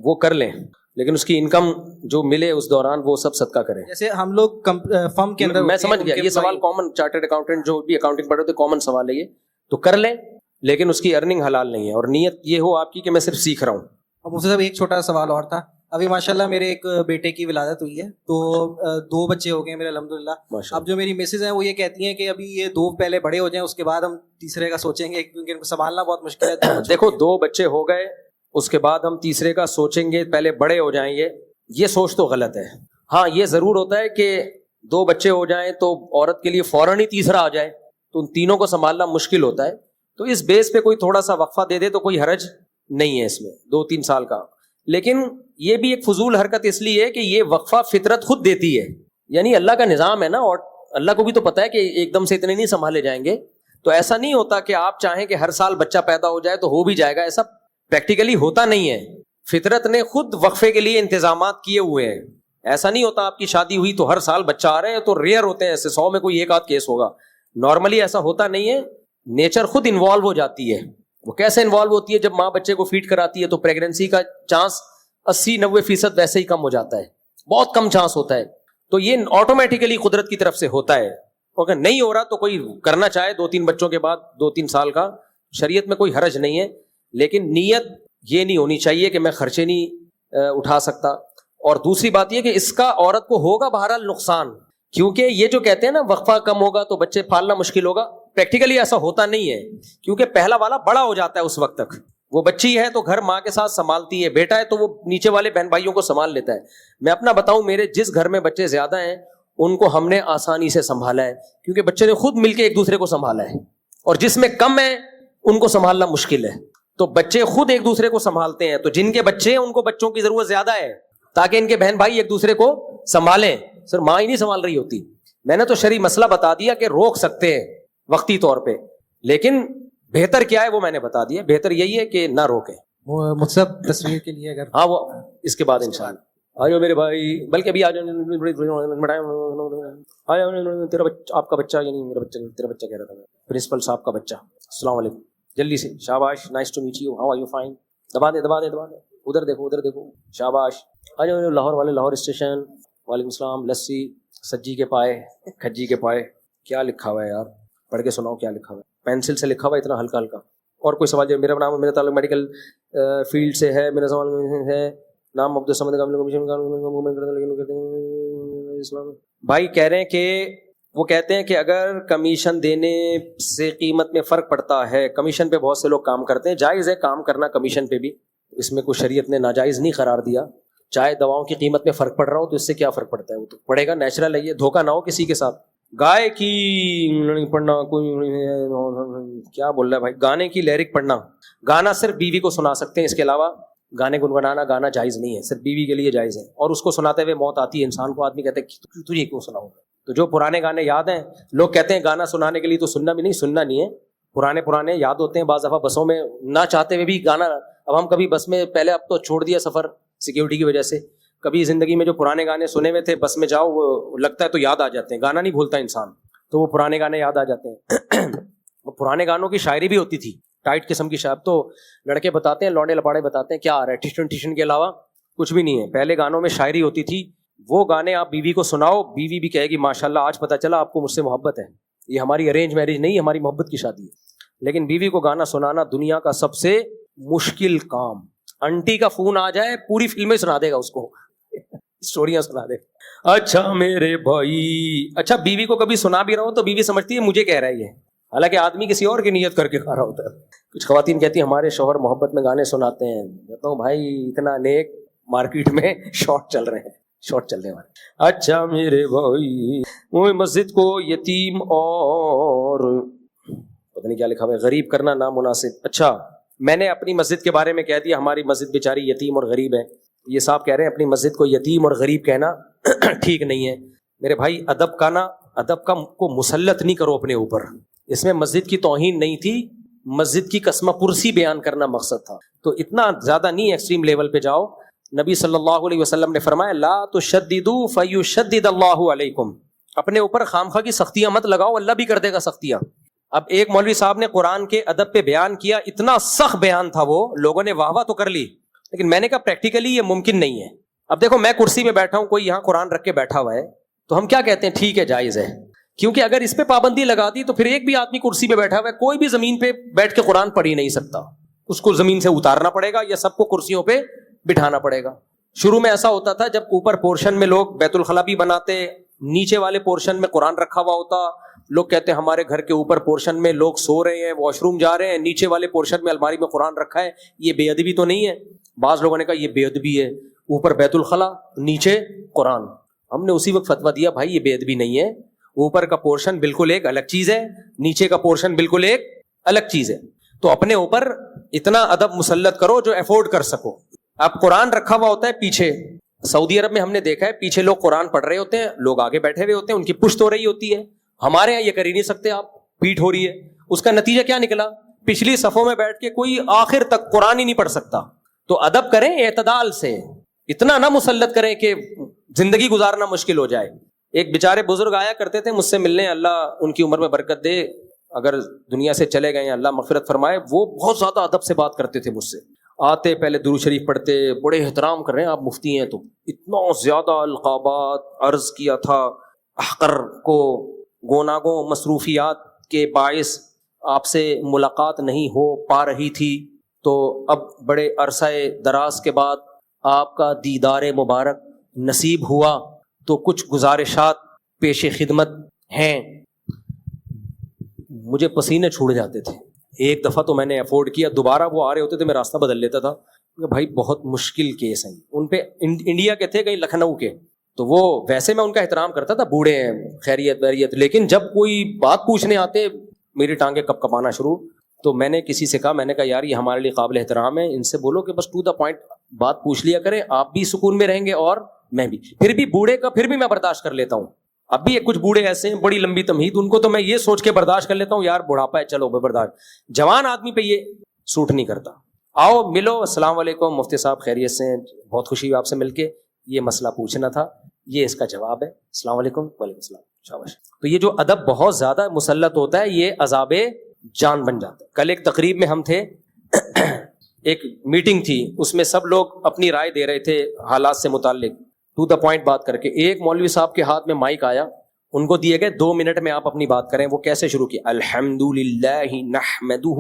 وہ کر لیں, لیکن اس کی انکم جو ملے اس دوران وہ سب صدقہ کریں. جیسے ہم لوگ فرم کے اندر, میں سمجھ گیا, یہ سوال کامن, چارٹرڈ اکاؤنٹنٹ جو بھی اکاؤنٹنگ پڑھے ہوتے کامن سوال ہے یہ, تو کر لیں, لیکن اس کی ارننگ حلال نہیں ہے, اور نیت یہ ہو آپ کی کہ میں صرف سیکھ رہا ہوں. اب مجھ سے صاحب ایک چھوٹا سوال اور تھا. ابھی ماشاءاللہ میرے ایک بیٹے کی ولادت ہوئی ہے, تو 2 بچے ہو گئے میرے الحمدللہ. اب جو میری مسز ہیں وہ یہ کہتی ہیں کہ ابھی یہ 2 پہلے بڑے ہو جائیں, اس کے بعد ہم تیسرے کا سوچیں گے, کیونکہ ان کو سنبھالنا بہت مشکل ہے. دیکھو 2 بچے ہو گئے, اس کے بعد ہم تیسرے کا سوچیں گے, پہلے بڑے ہو جائیں گے, یہ سوچ تو غلط ہے. ہاں یہ ضرور ہوتا ہے کہ 2 بچے ہو جائیں تو عورت کے لیے فوراً ہی تیسرا آ جائے, تو ان تینوں کو سنبھالنا مشکل ہوتا ہے. تو اس بیس پہ کوئی تھوڑا سا وقفہ دے دے تو کوئی حرج نہیں ہے اس میں, 2-3 سال کا. لیکن یہ بھی ایک فضول حرکت اس لیے ہے کہ یہ وقفہ فطرت خود دیتی ہے, یعنی اللہ کا نظام ہے نا, اور اللہ کو بھی تو پتا ہے کہ ایک دم سے اتنے نہیں سنبھالے جائیں گے. تو ایسا نہیں ہوتا کہ آپ چاہیں کہ ہر سال بچہ پیدا ہو جائے تو ہو بھی جائے گا, ایسا پریکٹیکلی ہوتا نہیں ہے. فطرت نے خود وقفے کے لیے انتظامات کیے ہوئے ہیں, ایسا نہیں ہوتا آپ کی شادی ہوئی تو ہر سال بچہ آ رہے ہیں, تو ریئر ہوتے ہیں ایسے, 100 میں کوئی ایک آدھ کیس ہوگا. نارملی ایسا ہوتا نہیں ہے, نیچر خود انوالو ہو جاتی ہے. وہ کیسے انوالو ہوتی ہے؟ جب ماں بچے کو فیڈ کراتی ہے تو پریگننسی کا چانس 80-90% ویسے ہی کم ہو جاتا ہے, بہت کم چانس ہوتا ہے. تو یہ آٹومیٹیکلی قدرت کی طرف سے ہوتا ہے. اگر نہیں ہو رہا تو کوئی کرنا چاہے 2-3 بچوں کے بعد 2-3 سال کا, شریعت میں کوئی حرج نہیں ہے, لیکن نیت یہ نہیں ہونی چاہیے کہ میں خرچے نہیں اٹھا سکتا. اور دوسری بات یہ کہ اس کا عورت کو ہوگا بہرحال نقصان, کیونکہ یہ جو کہتے ہیں نا وقفہ کم ہوگا تو بچے پالنا مشکل ہوگا, پریکٹیکلی ایسا ہوتا نہیں ہے, کیونکہ پہلا والا بڑا ہو جاتا ہے اس وقت تک. وہ بچی ہے تو گھر ماں کے ساتھ سنبھالتی ہے, بیٹا ہے تو وہ نیچے والے بہن بھائیوں کو سنبھال لیتا ہے. میں اپنا بتاؤں, میرے جس گھر میں بچے زیادہ ہیں ان کو ہم نے آسانی سے سنبھالا ہے, کیونکہ بچے نے خود مل کے ایک دوسرے کو سنبھالا ہے. اور جس میں کم ہے ان کو سنبھالنا مشکل ہے. تو بچے خود ایک دوسرے کو سنبھالتے ہیں, تو جن کے بچے ہیں ان کو بچوں کی ضرورت زیادہ ہے تاکہ ان کے بہن بھائی ایک دوسرے کو سنبھالیں. سر ماں ہی نہیں سنبھال رہی ہوتی. میں نے تو شرعی مسئلہ بتا دیا کہ روک سکتے ہیں وقتی طور پہ, لیکن بہتر کیا ہے وہ میں نے بتا دیا. بہتر یہی ہے کہ نہ روکیں. وہ مجھ سے تصویر کے لیے اگر ہاں وہ اس کے بعد انشاءاللہ آجو میرے بھائی, بلکہ ابھی آجو تیرا بچہ, آپ کا بچہ, یعنی میرا بچہ, تیرا بچہ کہہ رہا تھا, پرنسپل صاحب کا بچہ. السلام علیکم, جلدی سے, شاباش, nice to meet you, how are you, fine, دبا دے دبا دے دبا دے, ادھر دیکھو ادھر دیکھو, شاباش. آجو لاہور والے, لاہور اسٹیشن, وعلیکم السلام, لسی, سجی کے پائے, کھجی کے پائے. کیا لکھا ہوا ہے یار, پڑھ کے سناؤ کیا لکھا ہوا ہے. پینسل سے لکھا ہوا ہے اتنا ہلکا ہلکا. اور کوئی سوال؟ جو میرا نام, میرا تعلق میڈیکل فیلڈ سے ہے, میرا سوال ہے نام عبد الصمد اسلام. بھائی کہہ رہے ہیں کہ وہ کہتے ہیں کہ اگر کمیشن دینے سے قیمت میں فرق پڑتا ہے, کمیشن پہ بہت سے لوگ کام کرتے ہیں, جائز ہے کام کرنا کمیشن پہ بھی, اس میں کوئی شریعت نے ناجائز نہیں قرار دیا. چاہے دواؤں کی قیمت میں فرق پڑ رہا ہو تو اس سے کیا فرق پڑتا ہے, وہ تو پڑے گا, نیچرل ہے یہ, دھوکہ نہ ہو کسی کے ساتھ. گائے کی پڑھنا, کوئی کیا بول رہا ہے بھائی, گانے کی لیرک پڑھنا, گانا صرف بیوی کو سنا سکتے ہیں, اس کے علاوہ گانے گنگنانا گانا جائز نہیں ہے, صرف بیوی کے لیے جائز ہے. اور اس کو سناتے ہوئے موت آتی ہے انسان کو, آدمی کہتے ہیں تجھے کیوں سناؤں. تو جو پرانے گانے یاد ہیں, لوگ کہتے ہیں گانا سنانے کے لیے تو سننا بھی نہیں, سننا نہیں ہے, پرانے یاد ہوتے ہیں. بعض دفعہ بسوں میں نہ چاہتے ہوئے بھی گانا, اب ہم کبھی بس میں, پہلے اب تو چھوڑ دیا سفر سیکیورٹی کی وجہ سے, کبھی زندگی میں جو پرانے گانے سنے ہوئے تھے بس میں جاؤ, وہ لگتا ہے تو یاد آ جاتے ہیں. گانا نہیں بھولتا انسان, تو وہ پرانے گانے یاد آ جاتے ہیں. پرانے گانوں کی شاعری بھی ہوتی تھی, ٹائٹ قسم کی شاعری. تو لڑکے بتاتے ہیں, لونڈے لپاڑے بتاتے ہیں کیا آ رہا ہے, ٹیشن کے علاوہ کچھ بھی نہیں ہے. پہلے گانوں میں شاعری ہوتی تھی, وہ گانے آپ بیوی کو سناؤ, بیوی بھی کہے گی ماشاءاللہ آج پتہ چلا آپ کو مجھ سے محبت ہے. یہ ہماری ارینج میرج نہیں, ہماری محبت کی شادی ہے. لیکن بیوی کو گانا سنانا دنیا کا سب سے مشکل کام. انٹی کا فون آ جائے پوری فلمیں سنا دے گا اس کو, اسٹوریاں سنا دے. اچھا میرے بھائی, اچھا بیوی کو کبھی سنا بھی رہا ہو تو بیوی سمجھتی ہے مجھے کہہ رہا ہے یہ, حالانکہ آدمی کسی اور کی نیت کر کے کھا رہا ہوتا ہے. کچھ خواتین کہتی ہیں ہمارے شوہر محبت میں گانے سناتے ہیں. کہتا ہوں بھائی اتنا نیک, مارکیٹ میں شارٹ چل رہے ہیں. اچھا میرے بھائی, وہ مسجد کو یتیم اور پتہ نہیں کیا لکھا ہوا ہے, غریب کرنا نامناسب. اچھا میں نے اپنی مسجد کے بارے میں کہہ دیا, ہماری مسجد بیچاری یتیم اور غریب ہے. یہ صاحب کہہ رہے ہیں اپنی مسجد کو یتیم اور غریب کہنا ٹھیک نہیں ہے. میرے بھائی ادب کا کو مسلط نہیں کرو اپنے اوپر. اس میں مسجد کی توہین نہیں تھی, مسجد کی قسمہ پرسی بیان کرنا مقصد تھا. تو اتنا زیادہ نہیں ایکسٹریم لیول پہ جاؤ. نبی صلی اللہ علیہ وسلم نے فرمایا لا تشددوا فیشدد اللہ علیکم, اپنے اوپر خامخواہ کی سختیاں مت لگاؤ, اللہ بھی کر دے گا سختیاں. اب ایک مولوی صاحب نے قرآن کے ادب پہ بیان کیا, اتنا سخت بیان تھا وہ, لوگوں نے واہ واہ تو کر لی, لیکن میں نے کہا پریکٹیکلی یہ ممکن نہیں ہے. اب دیکھو میں کرسی پہ بیٹھا ہوں, کوئی یہاں قرآن رکھ کے بیٹھا ہوا ہے, تو ہم کیا کہتے ہیں ٹھیک ہے جائز ہے, کیونکہ اگر اس پہ پابندی لگا دی تو پھر ایک بھی آدمی کرسی پہ بیٹھا ہوا ہے, کوئی بھی زمین پہ بیٹھ کے قرآن پڑھ ہی نہیں سکتا. اس کو زمین سے اتارنا پڑے گا یا سب کو کرسیوں پہ بٹھانا پڑے گا. شروع میں ایسا ہوتا تھا جب اوپر پورشن میں لوگ بیت الخلا بھی بناتے, نیچے والے پورشن میں قرآن رکھا ہوا ہوتا, لوگ کہتے ہیں ہمارے گھر کے اوپر پورشن میں لوگ سو رہے ہیں, واش روم جا رہے ہیں, نیچے والے پورشن میں الماری میں قرآن رکھا ہے, یہ بے ادبی تو نہیں ہے؟ بعض لوگوں نے کہا یہ بے ادبی ہے, اوپر بیت الخلا نیچے قرآن. ہم نے اسی وقت فتویٰ دیا بھائی یہ بے ادبی نہیں ہے, اوپر کا پورشن بالکل ایک الگ چیز ہے, نیچے کا پورشن بالکل ایک الگ چیز ہے. تو اپنے اوپر اتنا ادب مسلط کرو جو افورڈ کر سکو. اب قرآن رکھا ہوا ہوتا ہے پیچھے, سعودی عرب میں ہم نے دیکھا ہے پیچھے لوگ قرآن پڑھ رہے ہوتے ہیں, لوگ آگے بیٹھے ہوئے ہوتے ہیں, ان کی پشت ہو رہی ہوتی ہے. ہمارے یہاں یہ کر ہی نہیں سکتے آپ, پیٹھ ہو رہی ہے. اس کا نتیجہ کیا نکلا, پچھلی صفوں میں بیٹھ کے کوئی آخر تک قرآن ہی نہیں پڑھ سکتا. تو ادب کریں اعتدال سے, اتنا نہ مسلط کریں کہ زندگی گزارنا مشکل ہو جائے. ایک بیچارے بزرگ آیا کرتے تھے مجھ سے ملنے, اللہ ان کی عمر میں برکت دے, اگر دنیا سے چلے گئے ہیں اللہ مغفرت فرمائے. وہ بہت زیادہ ادب سے بات کرتے تھے مجھ سے, آتے پہلے درود شریف پڑھتے, بڑے احترام کر رہے ہیں آپ مفتی ہیں تو, اتنا زیادہ القابات عرض کیا تھا, احقر کو گوناگوں مصروفیات کے باعث آپ سے ملاقات نہیں ہو پا رہی تھی, تو اب بڑے عرصہ دراز کے بعد آپ کا دیدار مبارک نصیب ہوا, تو کچھ گزارشات پیش خدمت ہیں. مجھے پسینے چھوڑ جاتے تھے. ایک دفعہ تو میں نے افورڈ کیا, دوبارہ وہ آ رہے ہوتے تھے میں راستہ بدل لیتا تھا کہ بھائی بہت مشکل کیس ہیں. ان پہ انڈیا کے تھے, کہیں لکھنؤ کے, تو وہ ویسے میں ان کا احترام کرتا تھا, بوڑھے ہیں خیریت بیریت, لیکن جب کوئی بات پوچھنے آتے میری ٹانگیں کپ کپانا شروع. تو میں نے کسی سے کہا, میں نے کہا یار یہ ہمارے لیے قابل احترام ہے, ان سے بولو کہ بس ٹو دا پوائنٹ بات پوچھ لیا کریں, آپ بھی سکون میں رہیں گے اور میں بھی. پھر بھی بوڑھے کا پھر بھی میں برداشت کر لیتا ہوں. اب بھی کچھ بوڑھے ایسے ہیں بڑی لمبی تمہید, ان کو تو میں یہ سوچ کے برداشت کر لیتا ہوں یار بڑھاپا ہے چلو برداشت. جوان آدمی پہ یہ سوٹ نہیں کرتا. آؤ ملو, السلام علیکم مفتی صاحب خیریت سے ہیں, بہت خوشی ہوئی آپ سے مل کے, یہ مسئلہ پوچھنا تھا, یہ اس کا جواب ہے, السلام علیکم. وعلیکم السلام, شاباش. تو یہ جو ادب بہت زیادہ مسلط ہوتا ہے یہ عذاب جان بن جاتا ہے. کل ایک تقریب میں ہم تھے, ایک میٹنگ تھی, اس میں سب لوگ اپنی رائے دے رہے تھے حالات سے متعلق, ٹو دا پوائنٹ بات کر کے. ایک مولوی صاحب کے ہاتھ میں مائک آیا, ان کو دیے گئے 2 منٹ میں آپ اپنی بات کریں. وہ کیسے شروع کی, الحمدللہ نحمدہ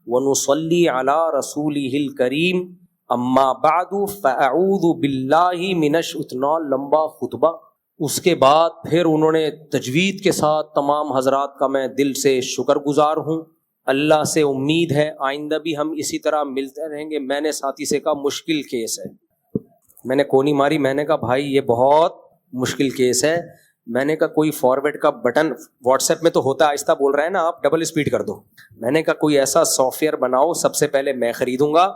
ونصلی علی رسولہ الکریم اما بعد فاعوذ باللہ من اتنا لمبا خطبہ. اس کے بعد پھر انہوں نے تجوید کے ساتھ تمام حضرات کا میں دل سے شکر گزار ہوں, اللہ سے امید ہے آئندہ بھی ہم اسی طرح ملتے رہیں گے. میں نے ساتھی سے کہا مشکل کیس ہے, میں نے کونی ماری, میں نے کہا بھائی یہ بہت مشکل کیس ہے. میں نے کہا کوئی فارورڈ کا بٹن واٹس ایپ میں تو ہوتا ہے, آہستہ بول رہے ہیں نا آپ, ڈبل اسپیڈ کر دو. میں نے کہا کوئی ایسا سافٹ ویئر بناؤ, سب سے پہلے میں خریدوں گا,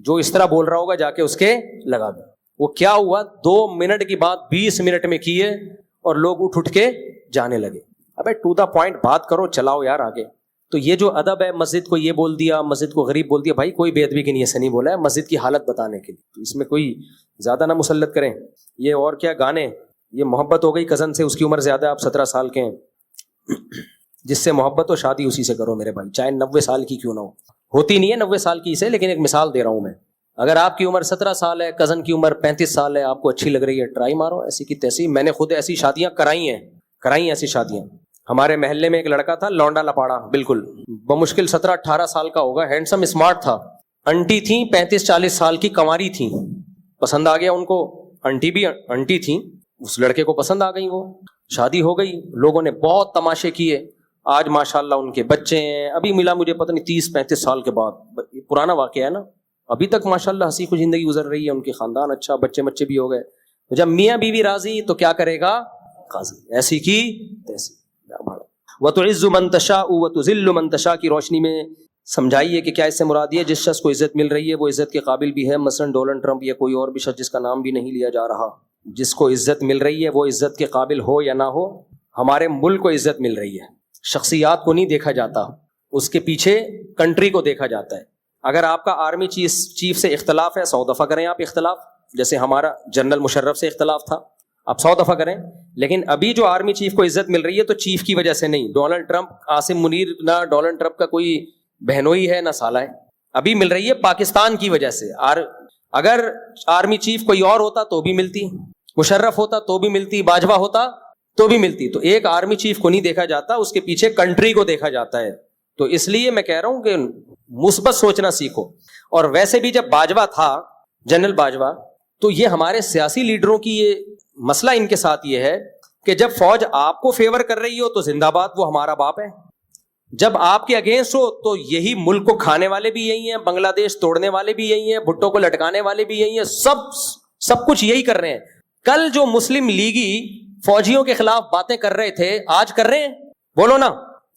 جو اس طرح بول رہا ہوگا جا کے اس کے لگا دو. وہ کیا ہوا, 2 منٹ کی بات 20 منٹ میں کیے اور لوگ اٹھ کے جانے لگے. ابے ٹو دا پوائنٹ بات کرو, چلاؤ یار آگے. تو یہ جو ادب ہے, مسجد کو یہ بول دیا, مسجد کو غریب بول دیا, بھائی کوئی بے ادبی کی نیت سے نہیں بولا ہے, مسجد کی حالت بتانے کے لیے. تو اس میں کوئی زیادہ نہ مسلط کریں. یہ اور کیا گانے, یہ محبت ہو گئی کزن سے, اس کی عمر زیادہ, آپ 17 سال کے ہیں, جس سے محبت ہو شادی اسی سے کرو میرے بھائی, چاہے 90 سال کی کیوں نہ ہو. ہوتی نہیں ہے 90 سال کی سے, لیکن ایک مثال دے رہا ہوں میں. اگر آپ کی عمر 17 سال ہے, کزن کی عمر 35 سال ہے, آپ کو اچھی لگ رہی ہے, ٹرائی مارو ایسی کی تیسی. میں نے خود ایسی شادیاں کرائی ہیں ایسی شادیاں. ہمارے محلے میں ایک لڑکا تھا, لونڈا لپاڑا بالکل, بمشکل 17-18 سال کا ہوگا, ہینڈسم اسمارٹ تھا. انٹی تھیں 35-40 سال کی, کنواری تھیں, پسند آ گیا ان کو. انٹی بھی انٹی تھیں, اس لڑکے کو پسند آ گئی, وہ شادی ہو گئی. لوگوں نے بہت تماشے کیے. آج ماشاءاللہ ان کے بچے ہیں, ابھی ملا مجھے پتہ نہیں 30-35 سال کے بعد, پرانا واقعہ ہے نا, ابھی تک ماشاءاللہ ہنسی خوش زندگی گزر رہی ہے, ان کے خاندان اچھا, بچے بھی ہو گئے. جب میاں بیوی راضی تو کیا کرے گا قاضی, ایسی کی تیسی. وَتُعِزُّ مَن تَشَاءُ وَتُذِلُّ مَن تَشَاء کی روشنی میں سمجھائیے کہ کیا اس سے مراد یہ, جس شخص کو عزت مل رہی ہے وہ عزت کے قابل بھی ہے. مثلا ڈونلڈ ٹرمپ یا کوئی اور بھی شخص جس کا نام بھی نہیں لیا جا رہا, جس کو عزت مل رہی ہے وہ عزت کے قابل ہو یا نہ ہو. ہمارے ملک کو عزت مل رہی ہے, شخصیات کو نہیں دیکھا جاتا, اس کے پیچھے کنٹری کو دیکھا جاتا ہے. اگر آپ کا آرمی چیف سے اختلاف ہے, 100 دفعہ کریں آپ اختلاف, جیسے ہمارا جنرل مشرف سے اختلاف تھا, آپ 100 دفعہ کریں. لیکن ابھی جو آرمی چیف کو عزت مل رہی ہے تو چیف کی وجہ سے نہیں. ڈونلڈ ٹرمپ, عاصم منیر نہ ڈونلڈ ٹرمپ کا کوئی بہنوئی ہے نہ سالہ ہے, ابھی مل رہی ہے پاکستان کی وجہ سے. اگر آرمی چیف کوئی اور ہوتا تو بھی ملتی, مشرف ہوتا تو بھی ملتی, باجوہ ہوتا تو بھی ملتی. تو ایک آرمی چیف کو نہیں دیکھا جاتا, اس کے پیچھے کنٹری کو دیکھا جاتا ہے. تو اس لیے میں کہہ رہا ہوں کہ مثبت سوچنا سیکھو. اور ویسے بھی جب باجوہ تھا, جنرل باجوہ, تو یہ ہمارے سیاسی لیڈروں کی یہ مسئلہ ان کے ساتھ یہ ہے کہ جب فوج آپ کو فیور کر رہی ہو تو زندہ باد, وہ ہمارا باپ ہے. جب آپ کے اگینسٹ ہو تو یہی ملک کو کھانے والے بھی یہی ہیں, بنگلہ دیش توڑنے والے بھی یہی ہیں, بھٹو کو لٹکانے والے بھی یہی ہیں, سب کچھ یہی کر رہے ہیں. کل جو مسلم لیگی فوجیوں کے خلاف باتیں کر رہے تھے, آج کر رہے ہیں؟ بولو نا,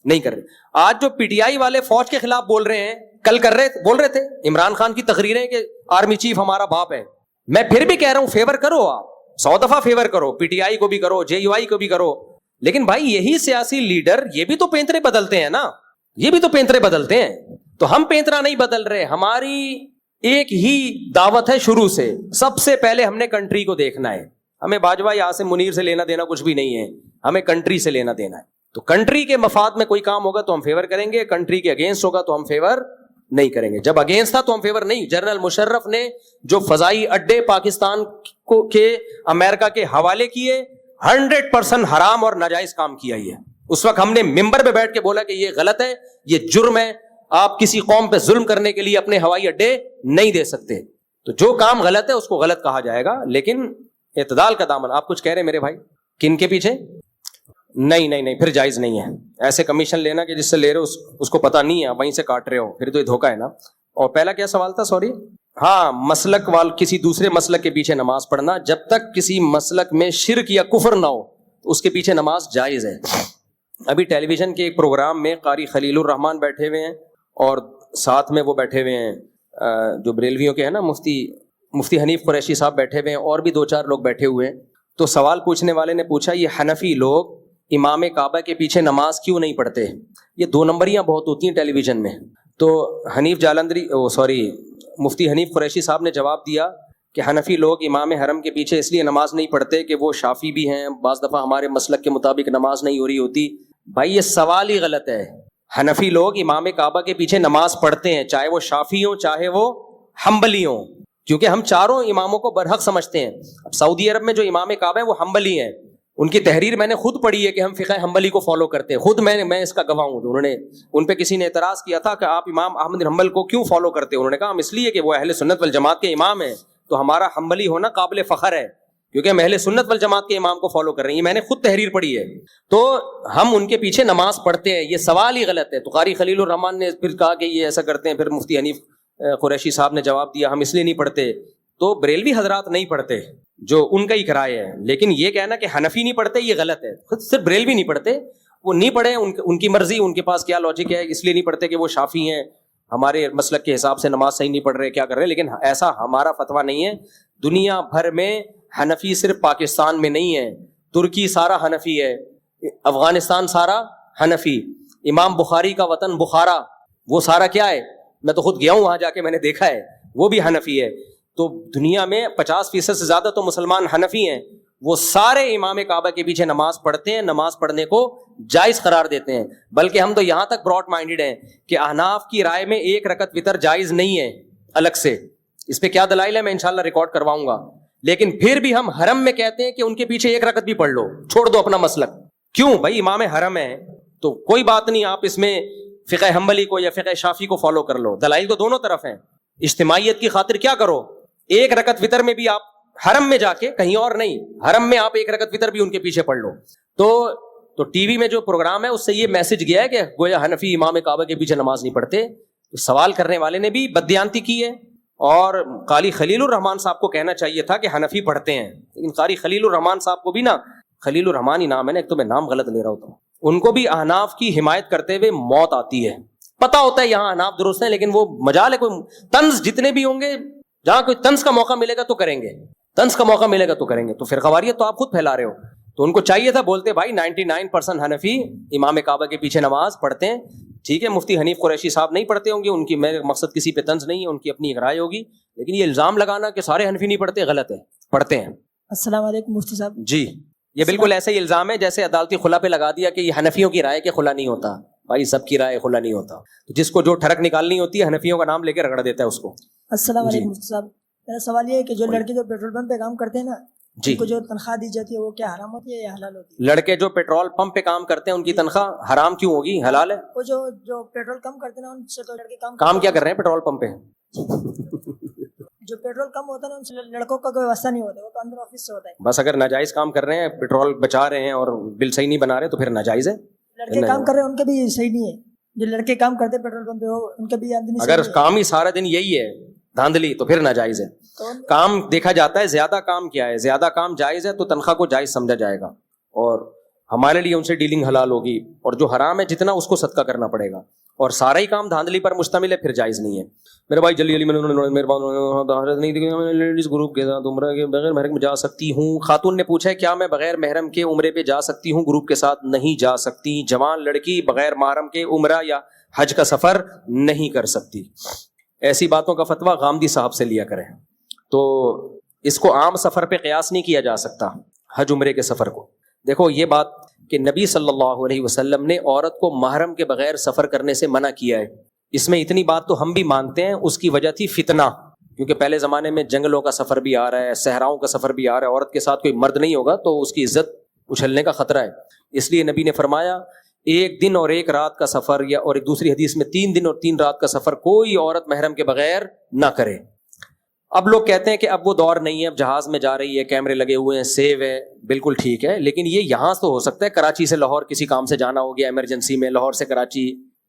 نہیں کر رہے. آج جو پی ٹی آئی والے فوج کے خلاف بول رہے ہیں, کل بول رہے تھے. عمران خان کی تقریریں کہ آرمی چیف ہمارا باپ ہے. میں پھر بھی کہہ رہا ہوں فیور کرو, آپ 100 دفعہ فیور کرو, پی ٹی آئی کو بھی کرو, جے یو آئی کو بھی کرو, لیکن بھائی یہی سیاسی لیڈر یہ بھی تو پینترے بدلتے ہیں نا, یہ بھی تو پینترے بدلتے ہیں. تو ہم پینترا نہیں بدل رہے, ہماری ایک ہی دعوت ہے شروع سے, سب سے پہلے ہم نے کنٹری کو دیکھنا ہے. ہمیں باجوہ یا عاصم منیر سے لینا دینا کچھ بھی نہیں ہے, ہمیں کنٹری سے لینا دینا ہے. تو کنٹری کے مفاد میں کوئی کام ہوگا تو ہم فیور کریں گے, کنٹری کے اگینسٹ ہوگا تو ہم فیور نہیں کریں گے. جب اگینسٹ تھا تو ہم فیور نہیں. جنرل مشرف نے جو فضائی اڈے پاکستان کو کے امریکہ کے حوالے کیے 100% حرام اور ناجائز کام کیا ہی ہے. اس وقت ہم نے ممبر پہ بیٹھ کے بولا کہ یہ غلط ہے, یہ جرم ہے, آپ کسی قوم پہ ظلم کرنے کے لیے اپنے ہوائی اڈے نہیں دے سکتے. تو جو کام غلط ہے اس کو غلط کہا جائے گا, لیکن اعتدال کا دامن. آپ کچھ کہہ رہے ہیں میرے بھائی, کن کے پیچھے؟ نہیں, پھر جائز نہیں ہے ایسے کمیشن لینا کہ جس سے لے رہے ہو اس کو پتا نہیں ہے, وہیں سے کاٹ رہے ہو, پھر تو یہ دھوکہ ہے نا. اور پہلا کیا سوال تھا, سوری؟ ہاں, مسلک کسی دوسرے مسلک کے پیچھے نماز پڑھنا, جب تک کسی مسلک میں شرک یا کفر نہ ہو اس کے پیچھے نماز جائز ہے. ابھی ٹیلی ویژن کے ایک پروگرام میں قاری خلیل الرحمان بیٹھے ہوئے ہیں اور ساتھ میں وہ بیٹھے ہوئے ہیں جو بریلویوں کے ہیں نا, مفتی حنیف قریشی صاحب بیٹھے ہوئے ہیں, اور بھی 2-4 لوگ بیٹھے ہوئے ہیں. تو سوال پوچھنے والے نے پوچھا, یہ حنفی لوگ امام کعبہ کے پیچھے نماز کیوں نہیں پڑھتے؟ یہ 2 نمبریاں بہت ہوتی ہیں ٹیلی ویژن میں. تو مفتی حنیف قریشی صاحب نے جواب دیا کہ حنفی لوگ امام حرم کے پیچھے اس لیے نماز نہیں پڑھتے کہ وہ شافی بھی ہیں, بعض دفعہ ہمارے مسلک کے مطابق نماز نہیں ہو رہی ہوتی. بھائی یہ سوال ہی غلط ہے. حنفی لوگ امام کعبہ کے پیچھے نماز پڑھتے ہیں, چاہے وہ شافی ہوں چاہے وہ حنبلی ہوں, کیونکہ ہم چاروں اماموں کو برحق سمجھتے ہیں. اب سعودی عرب میں جو امام کعبہ ہے وہ حنبلی ہیں, ان کی تحریر میں نے خود پڑھی ہے کہ ہم فقہ حنبلی کو فالو کرتے ہیں, خود میں اس کا گواہ ہوں. انہوں نے, ان پہ کسی نے اعتراض کیا تھا کہ آپ امام احمد بن حنبل کو کیوں فالو کرتے ہیں؟ انہوں نے کہا ہم اس لیے کہ وہ اہل سنت والجماعت کے امام ہیں, تو ہمارا حنبلی ہونا قابل فخر ہے کیونکہ ہم اہل سنت والجماعت کے امام کو فالو کر رہے ہیں. میں نے خود تحریر پڑھی ہے, تو ہم ان کے پیچھے نماز پڑھتے ہیں. یہ سوال ہی غلط ہے. تو قاری خلیل الرحمان نے پھر کہا کہ یہ ایسا کرتے ہیں, پھر مفتی حنیف قریشی صاحب نے جواب دیا ہم اس لیے نہیں پڑھتے. تو بریلوی حضرات نہیں پڑھتے, جو ان کا ہی کرائے ہے, لیکن یہ کہنا کہ حنفی نہیں پڑھتے یہ غلط ہے. خود صرف بریلوی نہیں پڑھتے, وہ نہیں پڑھے, ان کی مرضی, ان کے پاس کیا لاجک ہے, اس لیے نہیں پڑھتے کہ وہ شافی ہیں, ہمارے مسلک کے حساب سے نماز صحیح نہیں پڑھ رہے, کیا کر رہے. لیکن ایسا ہمارا فتویٰ نہیں ہے. دنیا بھر میں حنفی صرف پاکستان میں نہیں ہے, ترکی سارا حنفی ہے, افغانستان سارا حنفی, امام بخاری کا وطن بخارا وہ سارا کیا ہے, میں تو خود گیا ہوں وہاں جا کے, میں نے دیکھا ہے, وہ بھی حنفی ہے. تو دنیا میں 50% سے زیادہ تو مسلمان حنفی ہیں, وہ سارے امام کعبہ کے پیچھے نماز پڑھتے ہیں, نماز پڑھنے کو جائز قرار دیتے ہیں. بلکہ ہم تو یہاں تک براڈ مائنڈیڈ ہیں کہ احناف کی رائے میں 1 رکعت وتر جائز نہیں ہے الگ سے. اس پہ کیا دلائل ہے میں انشاءاللہ ریکارڈ کرواؤں گا. لیکن پھر بھی ہم حرم میں کہتے ہیں کہ ان کے پیچھے 1 رکعت بھی پڑھ لو, چھوڑ دو اپنا مسلک. کیوں بھائی, امام حرم ہے تو کوئی بات نہیں, آپ اس میں فقہ حنبلی کو یا فقہ شافی کو فالو کر لو. دلائل تو دونوں طرف ہیں. اجتماعیت کی خاطر کیا کرو, 1 رکعت وتر میں بھی آپ حرم میں جا کے, کہیں اور نہیں, حرم میں آپ 1 رکعت وتر بھی ان کے پیچھے پڑھ لو. تو ٹی وی میں جو پروگرام ہے اس سے یہ میسج گیا ہے کہ گویا حنفی امام کعبہ کے پیچھے نماز نہیں پڑھتے. سوال کرنے والے نے بھی بددیانتی کی ہے, اور قاری خلیل الرحمان صاحب کو کہنا چاہیے تھا کہ حنفی پڑھتے ہیں. لیکن قاری خلیل الرحمان صاحب کو بھی نا, خلیل الرحمان ہی نام ہے نا, ایک تو میں نام غلط لے رہا ہوتا ہوں, ان کو بھی احناف کی حمایت کرتے ہوئے موت آتی ہے. پتہ ہوتا ہے یہاں احناف درست ہیں, لیکن وہ مجال ہے, کوئی طنز جتنے بھی ہوں گے, جہاں کوئی طنز کا موقع ملے گا تو کریں گے, طنز کا موقع ملے گا تو کریں گے. تو فرقواریت تو آپ خود پھیلا رہے ہو. تو ان کو چاہیے تھا بولتے بھائی 99% حنفی امام کعبہ کے پیچھے نماز پڑھتے ہیں. ٹھیک ہے, مفتی حنیف قریشی صاحب نہیں پڑھتے ہوں گے, ان کی, میرے مقصد کسی پہ طنز نہیں ہے, ان کی اپنی ایک رائے ہوگی. لیکن یہ الزام لگانا کہ سارے حنفی نہیں پڑھتے غلط ہے, پڑھتے ہیں. السلام علیکم مفتی صاحب. جی, یہ بالکل ایسا ہی الزام ہے جیسے عدالتی خلا پہ لگا دیا کہ یہ حنفیوں کی رائے کے خلا نہیں ہوتا. بھائی سب کی رائے خلا نہیں ہوتا, جس کو جو ٹھڑک نکالنی ہوتی ہے حنفیوں کا نام لے کے رگڑ دیتا ہے اس کو. السلام علیکم مفتی صاحب. میرا سوال یہ ہے کہ جو لڑکے جو پیٹرول پمپ پہ کام کرتے ہیں نا, جی, ان کو جو تنخواہ دی جاتی ہے وہ کیا حرام ہوتی ہے یا حلال ہوتی ہے؟ لڑکے جو پیٹرول پمپ پہ کام کرتے ہیں ان کی تنخواہ حرام کیوں ہوگی, حلال ہے. وہ جو پیٹرول کم کرتے ہیں نا, ان سے تو لڑکے کام کیا کر رہے ہیں پیٹرول پمپ پہ؟ جو پیٹرول کم ہوتا ہے نا, ان سے لڑکوں کا کوئی واسطہ نہیں ہوتا, وہ تو اندر آفس سے ہوتا ہے. بس اگر ناجائز کام کر رہے ہیں, پیٹرول بچا رہے ہیں اور بل صحیح نہیں بنا رہے تو پھر ناجائز ہے. لڑکے کام کر رہے ہیں ان کے بھی صحیح نہیں ہے, جو لڑکے کام کرتے ہیں پیٹرول پمپ پہ ان کے بھی آمدنی, اگر کام ہی سارا دن یہی ہے دھاندلی, تو پھر ناجائز ہے. کام دیکھا جاتا ہے, زیادہ کام کیا ہے, زیادہ کام جائز ہے تو تنخواہ کو جائز سمجھا جائے گا, اور ہمارے لیے ان سے ڈیلنگ حلال ہوگی. اور جو حرام ہے جتنا اس کو صدقہ کرنا پڑے گا, اور سارا ہی کام دھاندلی پر مشتمل ہے, پھر جائز نہیں ہے. میرے بھائی جلدی لیڈیز گروپ کے ساتھ عمرہ کے بغیر محرم جا سکتی ہوں. خاتون نے پوچھا ہے کیا میں بغیر محرم کے عمرے پہ جا سکتی ہوں؟ گروپ کے ساتھ نہیں جا سکتی. جوان لڑکی بغیر محرم کے عمرہ یا حج کا سفر نہیں کر سکتی. ایسی باتوں کا فتویٰ غامدی صاحب سے لیا کریں. تو اس کو عام سفر پہ قیاس نہیں کیا جا سکتا، حج عمرے کے سفر کو. دیکھو یہ بات کہ نبی صلی اللہ علیہ وسلم نے عورت کو محرم کے بغیر سفر کرنے سے منع کیا ہے، اس میں اتنی بات تو ہم بھی مانتے ہیں. اس کی وجہ تھی فتنہ، کیونکہ پہلے زمانے میں جنگلوں کا سفر بھی آ رہا ہے، صحراؤں کا سفر بھی آ رہا ہے، عورت کے ساتھ کوئی مرد نہیں ہوگا تو اس کی عزت اچھلنے کا خطرہ ہے. اس لیے نبی نے فرمایا 1 دن اور 1 رات کا سفر، یا اور ایک دوسری حدیث میں 3 دن اور 3 رات کا سفر کوئی عورت محرم کے بغیر نہ کرے. اب لوگ کہتے ہیں کہ اب وہ دور نہیں ہے، اب جہاز میں جا رہی ہے، کیمرے لگے ہوئے ہیں، سیو ہے، بالکل ٹھیک ہے، لیکن یہ یہاں تو ہو سکتا ہے کراچی سے لاہور کسی کام سے جانا ہو گیا ایمرجنسی میں، لاہور سے کراچی،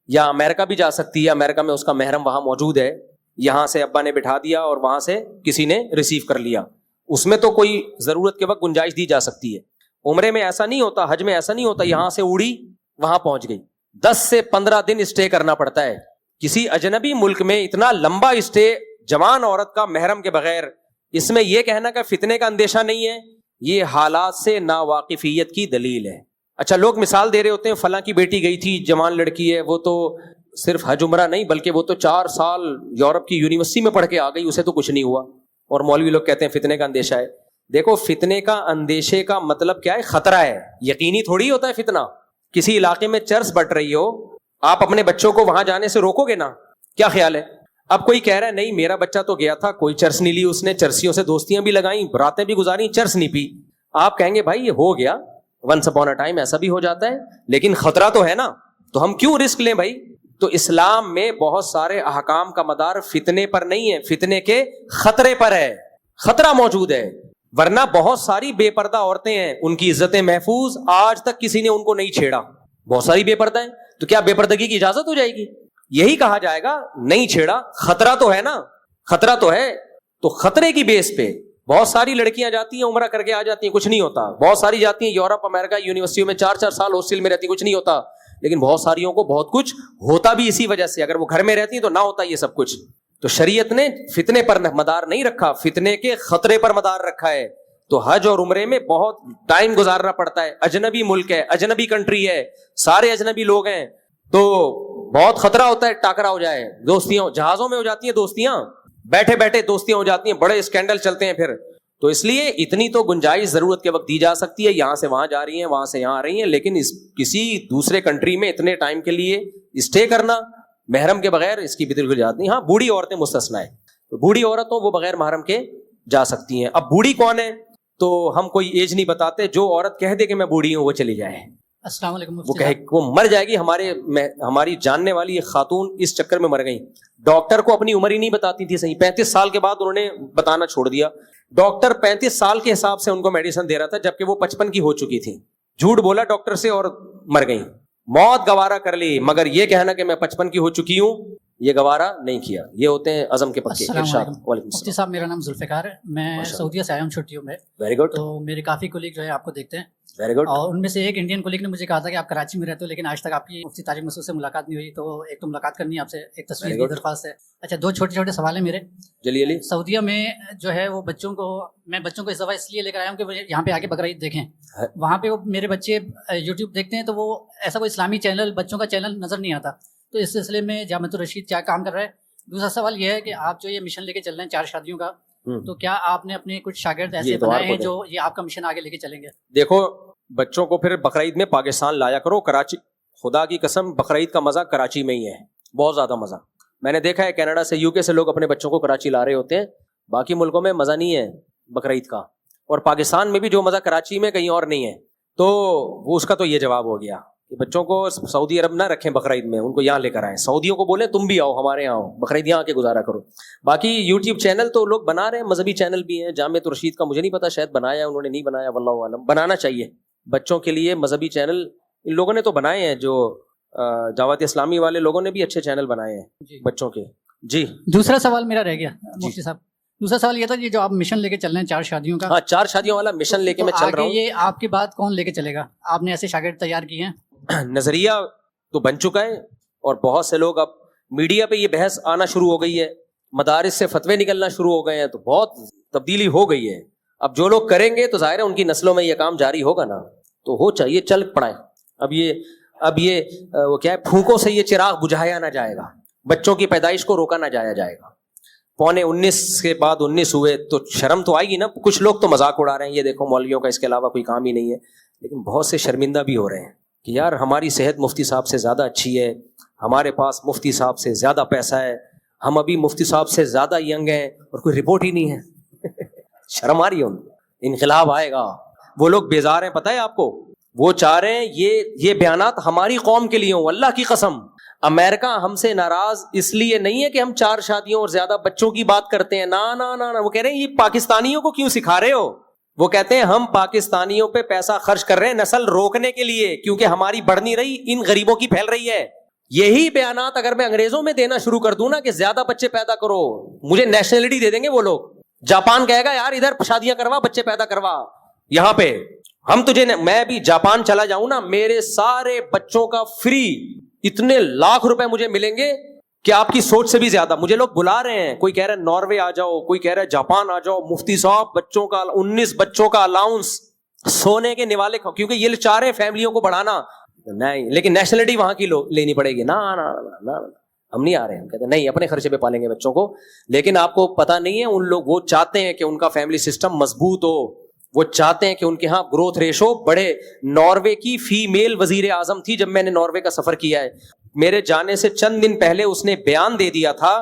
یا امریکہ بھی جا سکتی ہے، امریکہ میں اس کا محرم وہاں موجود ہے، یہاں سے ابا نے بٹھا دیا اور وہاں سے کسی نے ریسیو کر لیا، اس میں تو کوئی ضرورت کے وقت گنجائش دی جا سکتی ہے. عمرے میں ایسا نہیں ہوتا، حج میں ایسا نہیں ہوتا، یہاں سے اڑی وہاں پہنچ گئی. 10 سے 15 دن اسٹے کرنا پڑتا ہے. کسی اجنبی ملک میں اتنا لمبا اسٹے جوان عورت کا محرم کے بغیر، اس میں یہ کہنا کہ فتنے کا اندیشہ نہیں ہے، یہ حالات سے ناواقفیت کی دلیل ہے. اچھا، لوگ مثال دے رہے ہوتے ہیں فلاں کی بیٹی گئی تھی، جوان لڑکی ہے، وہ تو صرف حج عمرہ نہیں بلکہ وہ تو 4 سال یورپ کی یونیورسٹی میں پڑھ کے آ گئی، اسے تو کچھ نہیں ہوا، اور مولوی لوگ کہتے ہیں فتنے کا اندیشہ ہے. دیکھو فتنے کا اندیشے کا مطلب کیا ہے؟ خطرہ ہے، یقینی تھوڑی ہوتا ہے فتنہ. کسی علاقے میں چرس بٹ رہی ہو، آپ اپنے بچوں کو وہاں جانے سے روکو گے نا؟ کیا خیال ہے؟ اب کوئی کہہ رہا ہے نہیں میرا بچہ تو گیا تھا، کوئی چرس نہیں لی اس نے، چرسیوں سے دوستیاں بھی لگائیں، راتیں بھی گزاری، چرس نہیں پی. آپ کہیں گے بھائی یہ ہو گیا، ونس اپون اے ٹائم ایسا بھی ہو جاتا ہے، لیکن خطرہ تو ہے نا، تو ہم کیوں رسک لیں بھائی؟ تو اسلام میں بہت سارے احکام کا مدار فتنے پر نہیں ہے، فتنے کے خطرے پر ہے، خطرہ موجود ہے. ورنہ بہت ساری بے پردہ عورتیں ہیں، ان کی عزتیں محفوظ، آج تک کسی نے ان کو نہیں چھیڑا. بہت ساری بے پردہ ہیں، تو کیا بے پردگی کی اجازت ہو جائے گی؟ یہی کہا جائے گا نہیں چھیڑا، خطرہ تو ہے نا، خطرہ تو ہے. تو خطرے کی بیس پہ بہت ساری لڑکیاں جاتی ہیں، عمرہ کر کے آ جاتی ہیں، کچھ نہیں ہوتا. بہت ساری جاتی ہیں یورپ امریکہ یونیورسٹیوں میں 4 سال ہاسٹل میں رہتی ہیں، کچھ نہیں ہوتا. لیکن بہت ساریوں کو بہت کچھ ہوتا بھی اسی وجہ سے، اگر وہ گھر میں رہتی ہیں تو نہ ہوتا یہ سب کچھ. تو شریعت نے فتنے پر مدار نہیں رکھا، فتنے کے خطرے پر مدار رکھا ہے. تو حج اور عمرے میں بہت ٹائم گزارنا پڑتا ہے، اجنبی ملک ہے، اجنبی کنٹری ہے، سارے اجنبی لوگ ہیں، تو بہت خطرہ ہوتا ہے ٹاکرا ہو جائے. دوستیاں جہازوں میں ہو جاتی ہیں، دوستیاں بیٹھے بیٹھے دوستیاں ہو جاتی ہیں، بڑے اسکینڈل چلتے ہیں پھر. تو اس لیے اتنی تو گنجائش ضرورت کے وقت دی جا سکتی ہے، یہاں سے وہاں جا رہی ہیں، وہاں سے یہاں آ رہی ہیں، لیکن کسی دوسرے کنٹری میں اتنے ٹائم کے لیے اسٹے کرنا محرم کے بغیر، اس کی بالکل اجازت نہیں. ہاں بوڑھی عورتیں مستثنا ہے، بوڑھی عورتوں وہ بغیر محرم کے جا سکتی ہیں. اب بوڑھی کون ہے تو ہم کوئی ایج نہیں بتاتے، جو عورت کہہ دے کہ میں بوڑھی ہوں وہ چلی جائے. السلام علیکم. وہ کہے وہ مر جائے گی. ہماری جاننے والی ایک خاتون اس چکر میں مر گئی، ڈاکٹر کو اپنی عمر ہی نہیں بتاتی تھی صحیح، 35 سال کے بعد انہوں نے بتانا چھوڑ دیا. ڈاکٹر 35 سال کے حساب سے ان کو میڈیسن دے رہا تھا، جبکہ وہ 55 کی ہو چکی تھی. جھوٹ بولا ڈاکٹر سے اور مر گئی. موت گوارا کر لی، مگر یہ کہنا کہ میں 55 کی ہو چکی ہوں یہ گوارا نہیں کیا. یہ ہوتے ہیں عزم کے پکے. مفتی صاحب میرا نام ذوالفقار ہے، میں سعودیہ سے آیا ہوں چھٹیوں میں. Very good. تو میرے کافی کولیگ جو ہے آپ کو دیکھتے ہیں. Very good. اور ان میں سے ایک انڈین کولیگ نے مجھے کہا تھا کہ آپ کراچی میں رہتے ہو لیکن آج تک آپ کی مفتی طارق مسعود سے ملاقات نہیں ہوئی، تو ایک تو ملاقات کرنی ہے آپ سے، ایک تصویر کی درخواست ہے. اچھا 2 چھوٹے چھوٹے سوال ہیں میرے. جلی سعودیہ میں جو ہے وہ میں بچوں کو اس دفعہ اس لیے لے کر آیا ہوں کہ یہاں پہ آ کے بقرعید دیکھیں. وہاں پہ وہ میرے بچے یوٹیوب دیکھتے ہیں تو وہ ایسا کوئی اسلامی چینل بچوں کا چینل نظر نہیں آتا. تو اس سلسلے میں جامعۃ الرشید کیا کام کر رہا ہے. دوسرا سوال یہ ہے کہ آپ جو یہ مشن لے کے چل رہے ہیں 4 شادیوں کا، تو کیا آپ نے اپنے کچھ شاگرد ایسے بنائے ہیں جو یہ آپ کا مشن آگے لے کے چلیں گے؟ دیکھو بچوں کو پھر بقرعید میں پاکستان لایا کرو. کراچی، خدا کی قسم بقرعید کا مزہ کراچی میں ہی ہے، بہت زیادہ مزہ. میں نے دیکھا ہے کینیڈا سے UK سے لوگ اپنے بچوں کو کراچی لا رہے ہوتے ہیں، باقی ملکوں میں مزہ نہیں ہے بقرعید کا. اور پاکستان میں بھی جو مزہ کراچی میں کہیں اور نہیں ہے. تو وہ اس کا تو یہ جواب ہو گیا کہ بچوں کو سعودی عرب نہ رکھیں بقرعید میں، ان کو یہاں لے کر آئیں. سعودیوں کو بولیں تم بھی آؤ ہمارے یہاں، بقرعید یہاں کے گزارا کرو. باقی یوٹیوب چینل تو لوگ بنا رہے ہیں، مذہبی چینل بھی ہیں. جامعۃ الرشید کا مجھے نہیں پتا، شاید بنایا انہوں نے، نہیں بنایا واللہ عالم. بنانا چاہیے بچوں کے لیے مذہبی چینل. ان لوگوں نے تو بنائے ہیں، جو دعوت اسلامی والے لوگوں نے بھی اچھے چینل بنائے ہیں بچوں کے. جی دوسرا سوال میرا رہ گیا مفتی صاحب. دوسرا سوال یہ تھا کہ جو آپ مشن لے کے چل رہے ہیں 4 شادیوں کا. ہاں 4 شادیوں والا مشن لے کے میں چل رہا ہوں. یہ آپ کے بعد کون لے کے چلے گا؟ آپ نے ایسے شاگرد تیار کیے ہیں؟ نظریہ تو بن چکا ہے، اور بہت سے لوگ اب میڈیا پہ یہ بحث آنا شروع ہو گئی ہے، مدارس سے فتوے نکلنا شروع ہو گئے ہیں، تو بہت تبدیلی ہو گئی ہے. اب جو لوگ کریں گے تو ظاہر ہے ان کی نسلوں میں یہ کام جاری ہوگا نا، تو ہو چاہیے چل پڑائیں. اب یہ وہ کیا ہے، پھونکوں سے یہ چراغ بجھایا نہ جائے گا، بچوں کی پیدائش کو روکا نہ جایا جائے گا. 19:15 کے بعد 19 ہوئے تو شرم تو آئے گی نا. کچھ لوگ تو مذاق اڑا رہے ہیں, یہ دیکھو مولویوں کا اس کے علاوہ کوئی کام ہی نہیں ہے, لیکن بہت سے شرمندہ بھی ہو رہے ہیں کہ یار ہماری صحت مفتی صاحب سے زیادہ اچھی ہے, ہمارے پاس مفتی صاحب سے زیادہ پیسہ ہے, ہم ابھی مفتی صاحب سے زیادہ ینگ ہیں اور کوئی رپورٹ ہی نہیں ہے. شرم آ رہی ہے ان کو. انقلاب آئے گا. وہ لوگ بیزار ہیں, پتہ ہے آپ کو, وہ چاہ رہے ہیں یہ بیانات ہماری قوم کے لیے ہوں. اللہ کی قسم, امریکہ ہم سے ناراض اس لیے نہیں ہے کہ ہم 4 شادیوں اور زیادہ بچوں کی بات کرتے ہیں, نا نا نا, وہ کہہ رہے ہیں یہ پاکستانیوں کو کیوں سکھا رہے ہو. وہ کہتے ہیں ہم پاکستانیوں پہ پیسہ خرچ کر رہے ہیں نسل روکنے کے لیے, کیونکہ ہماری بڑھ نہیں رہی, ان غریبوں کی پھیل رہی ہے. یہی بیانات اگر میں انگریزوں میں دینا شروع کر دوں نا کہ زیادہ بچے پیدا کرو, مجھے نیشنلٹی دے دیں گے وہ لوگ. جاپان کہے گا یار ادھر شادیاں کروا, بچے پیدا کروا, یہاں پہ ہم تجھے, میں بھی جاپان چلا جاؤں نا, میرے سارے بچوں کا فری اتنے لاکھ روپے مجھے ملیں گے کہ آپ کی سوچ سے بھی زیادہ. مجھے لوگ بلا رہے ہیں, کوئی کہہ رہا ہے ناروے آ جاؤ, کوئی کہہ رہا ہے جاپان آ جاؤ, مفتی صاحب بچوں کا 19 بچوں کا الاؤنس, سونے کے نوالے, کیونکہ یہ چاہ رہے ہیں فیملیوں کو بڑھانا. نہیں, لیکن نیشنلٹی وہاں کی لینی پڑے گی. نا ہم نہیں آ رہے ہیں. ہم کہتے ہیں نہیں, اپنے خرچے پہ پالیں گے بچوں کو. لیکن آپ کو پتا نہیں ہے, ان لوگ وہ چاہتے ہیں کہ ان کا فیملی سسٹم مضبوط ہو, وہ چاہتے ہیں کہ ان کے ہاں گروتھ ریشو بڑھے. ناروے کی فیمیل وزیر اعظم تھی جب میں نے ناروے کا سفر کیا ہے, میرے جانے سے چند دن پہلے اس نے بیان دے دیا تھا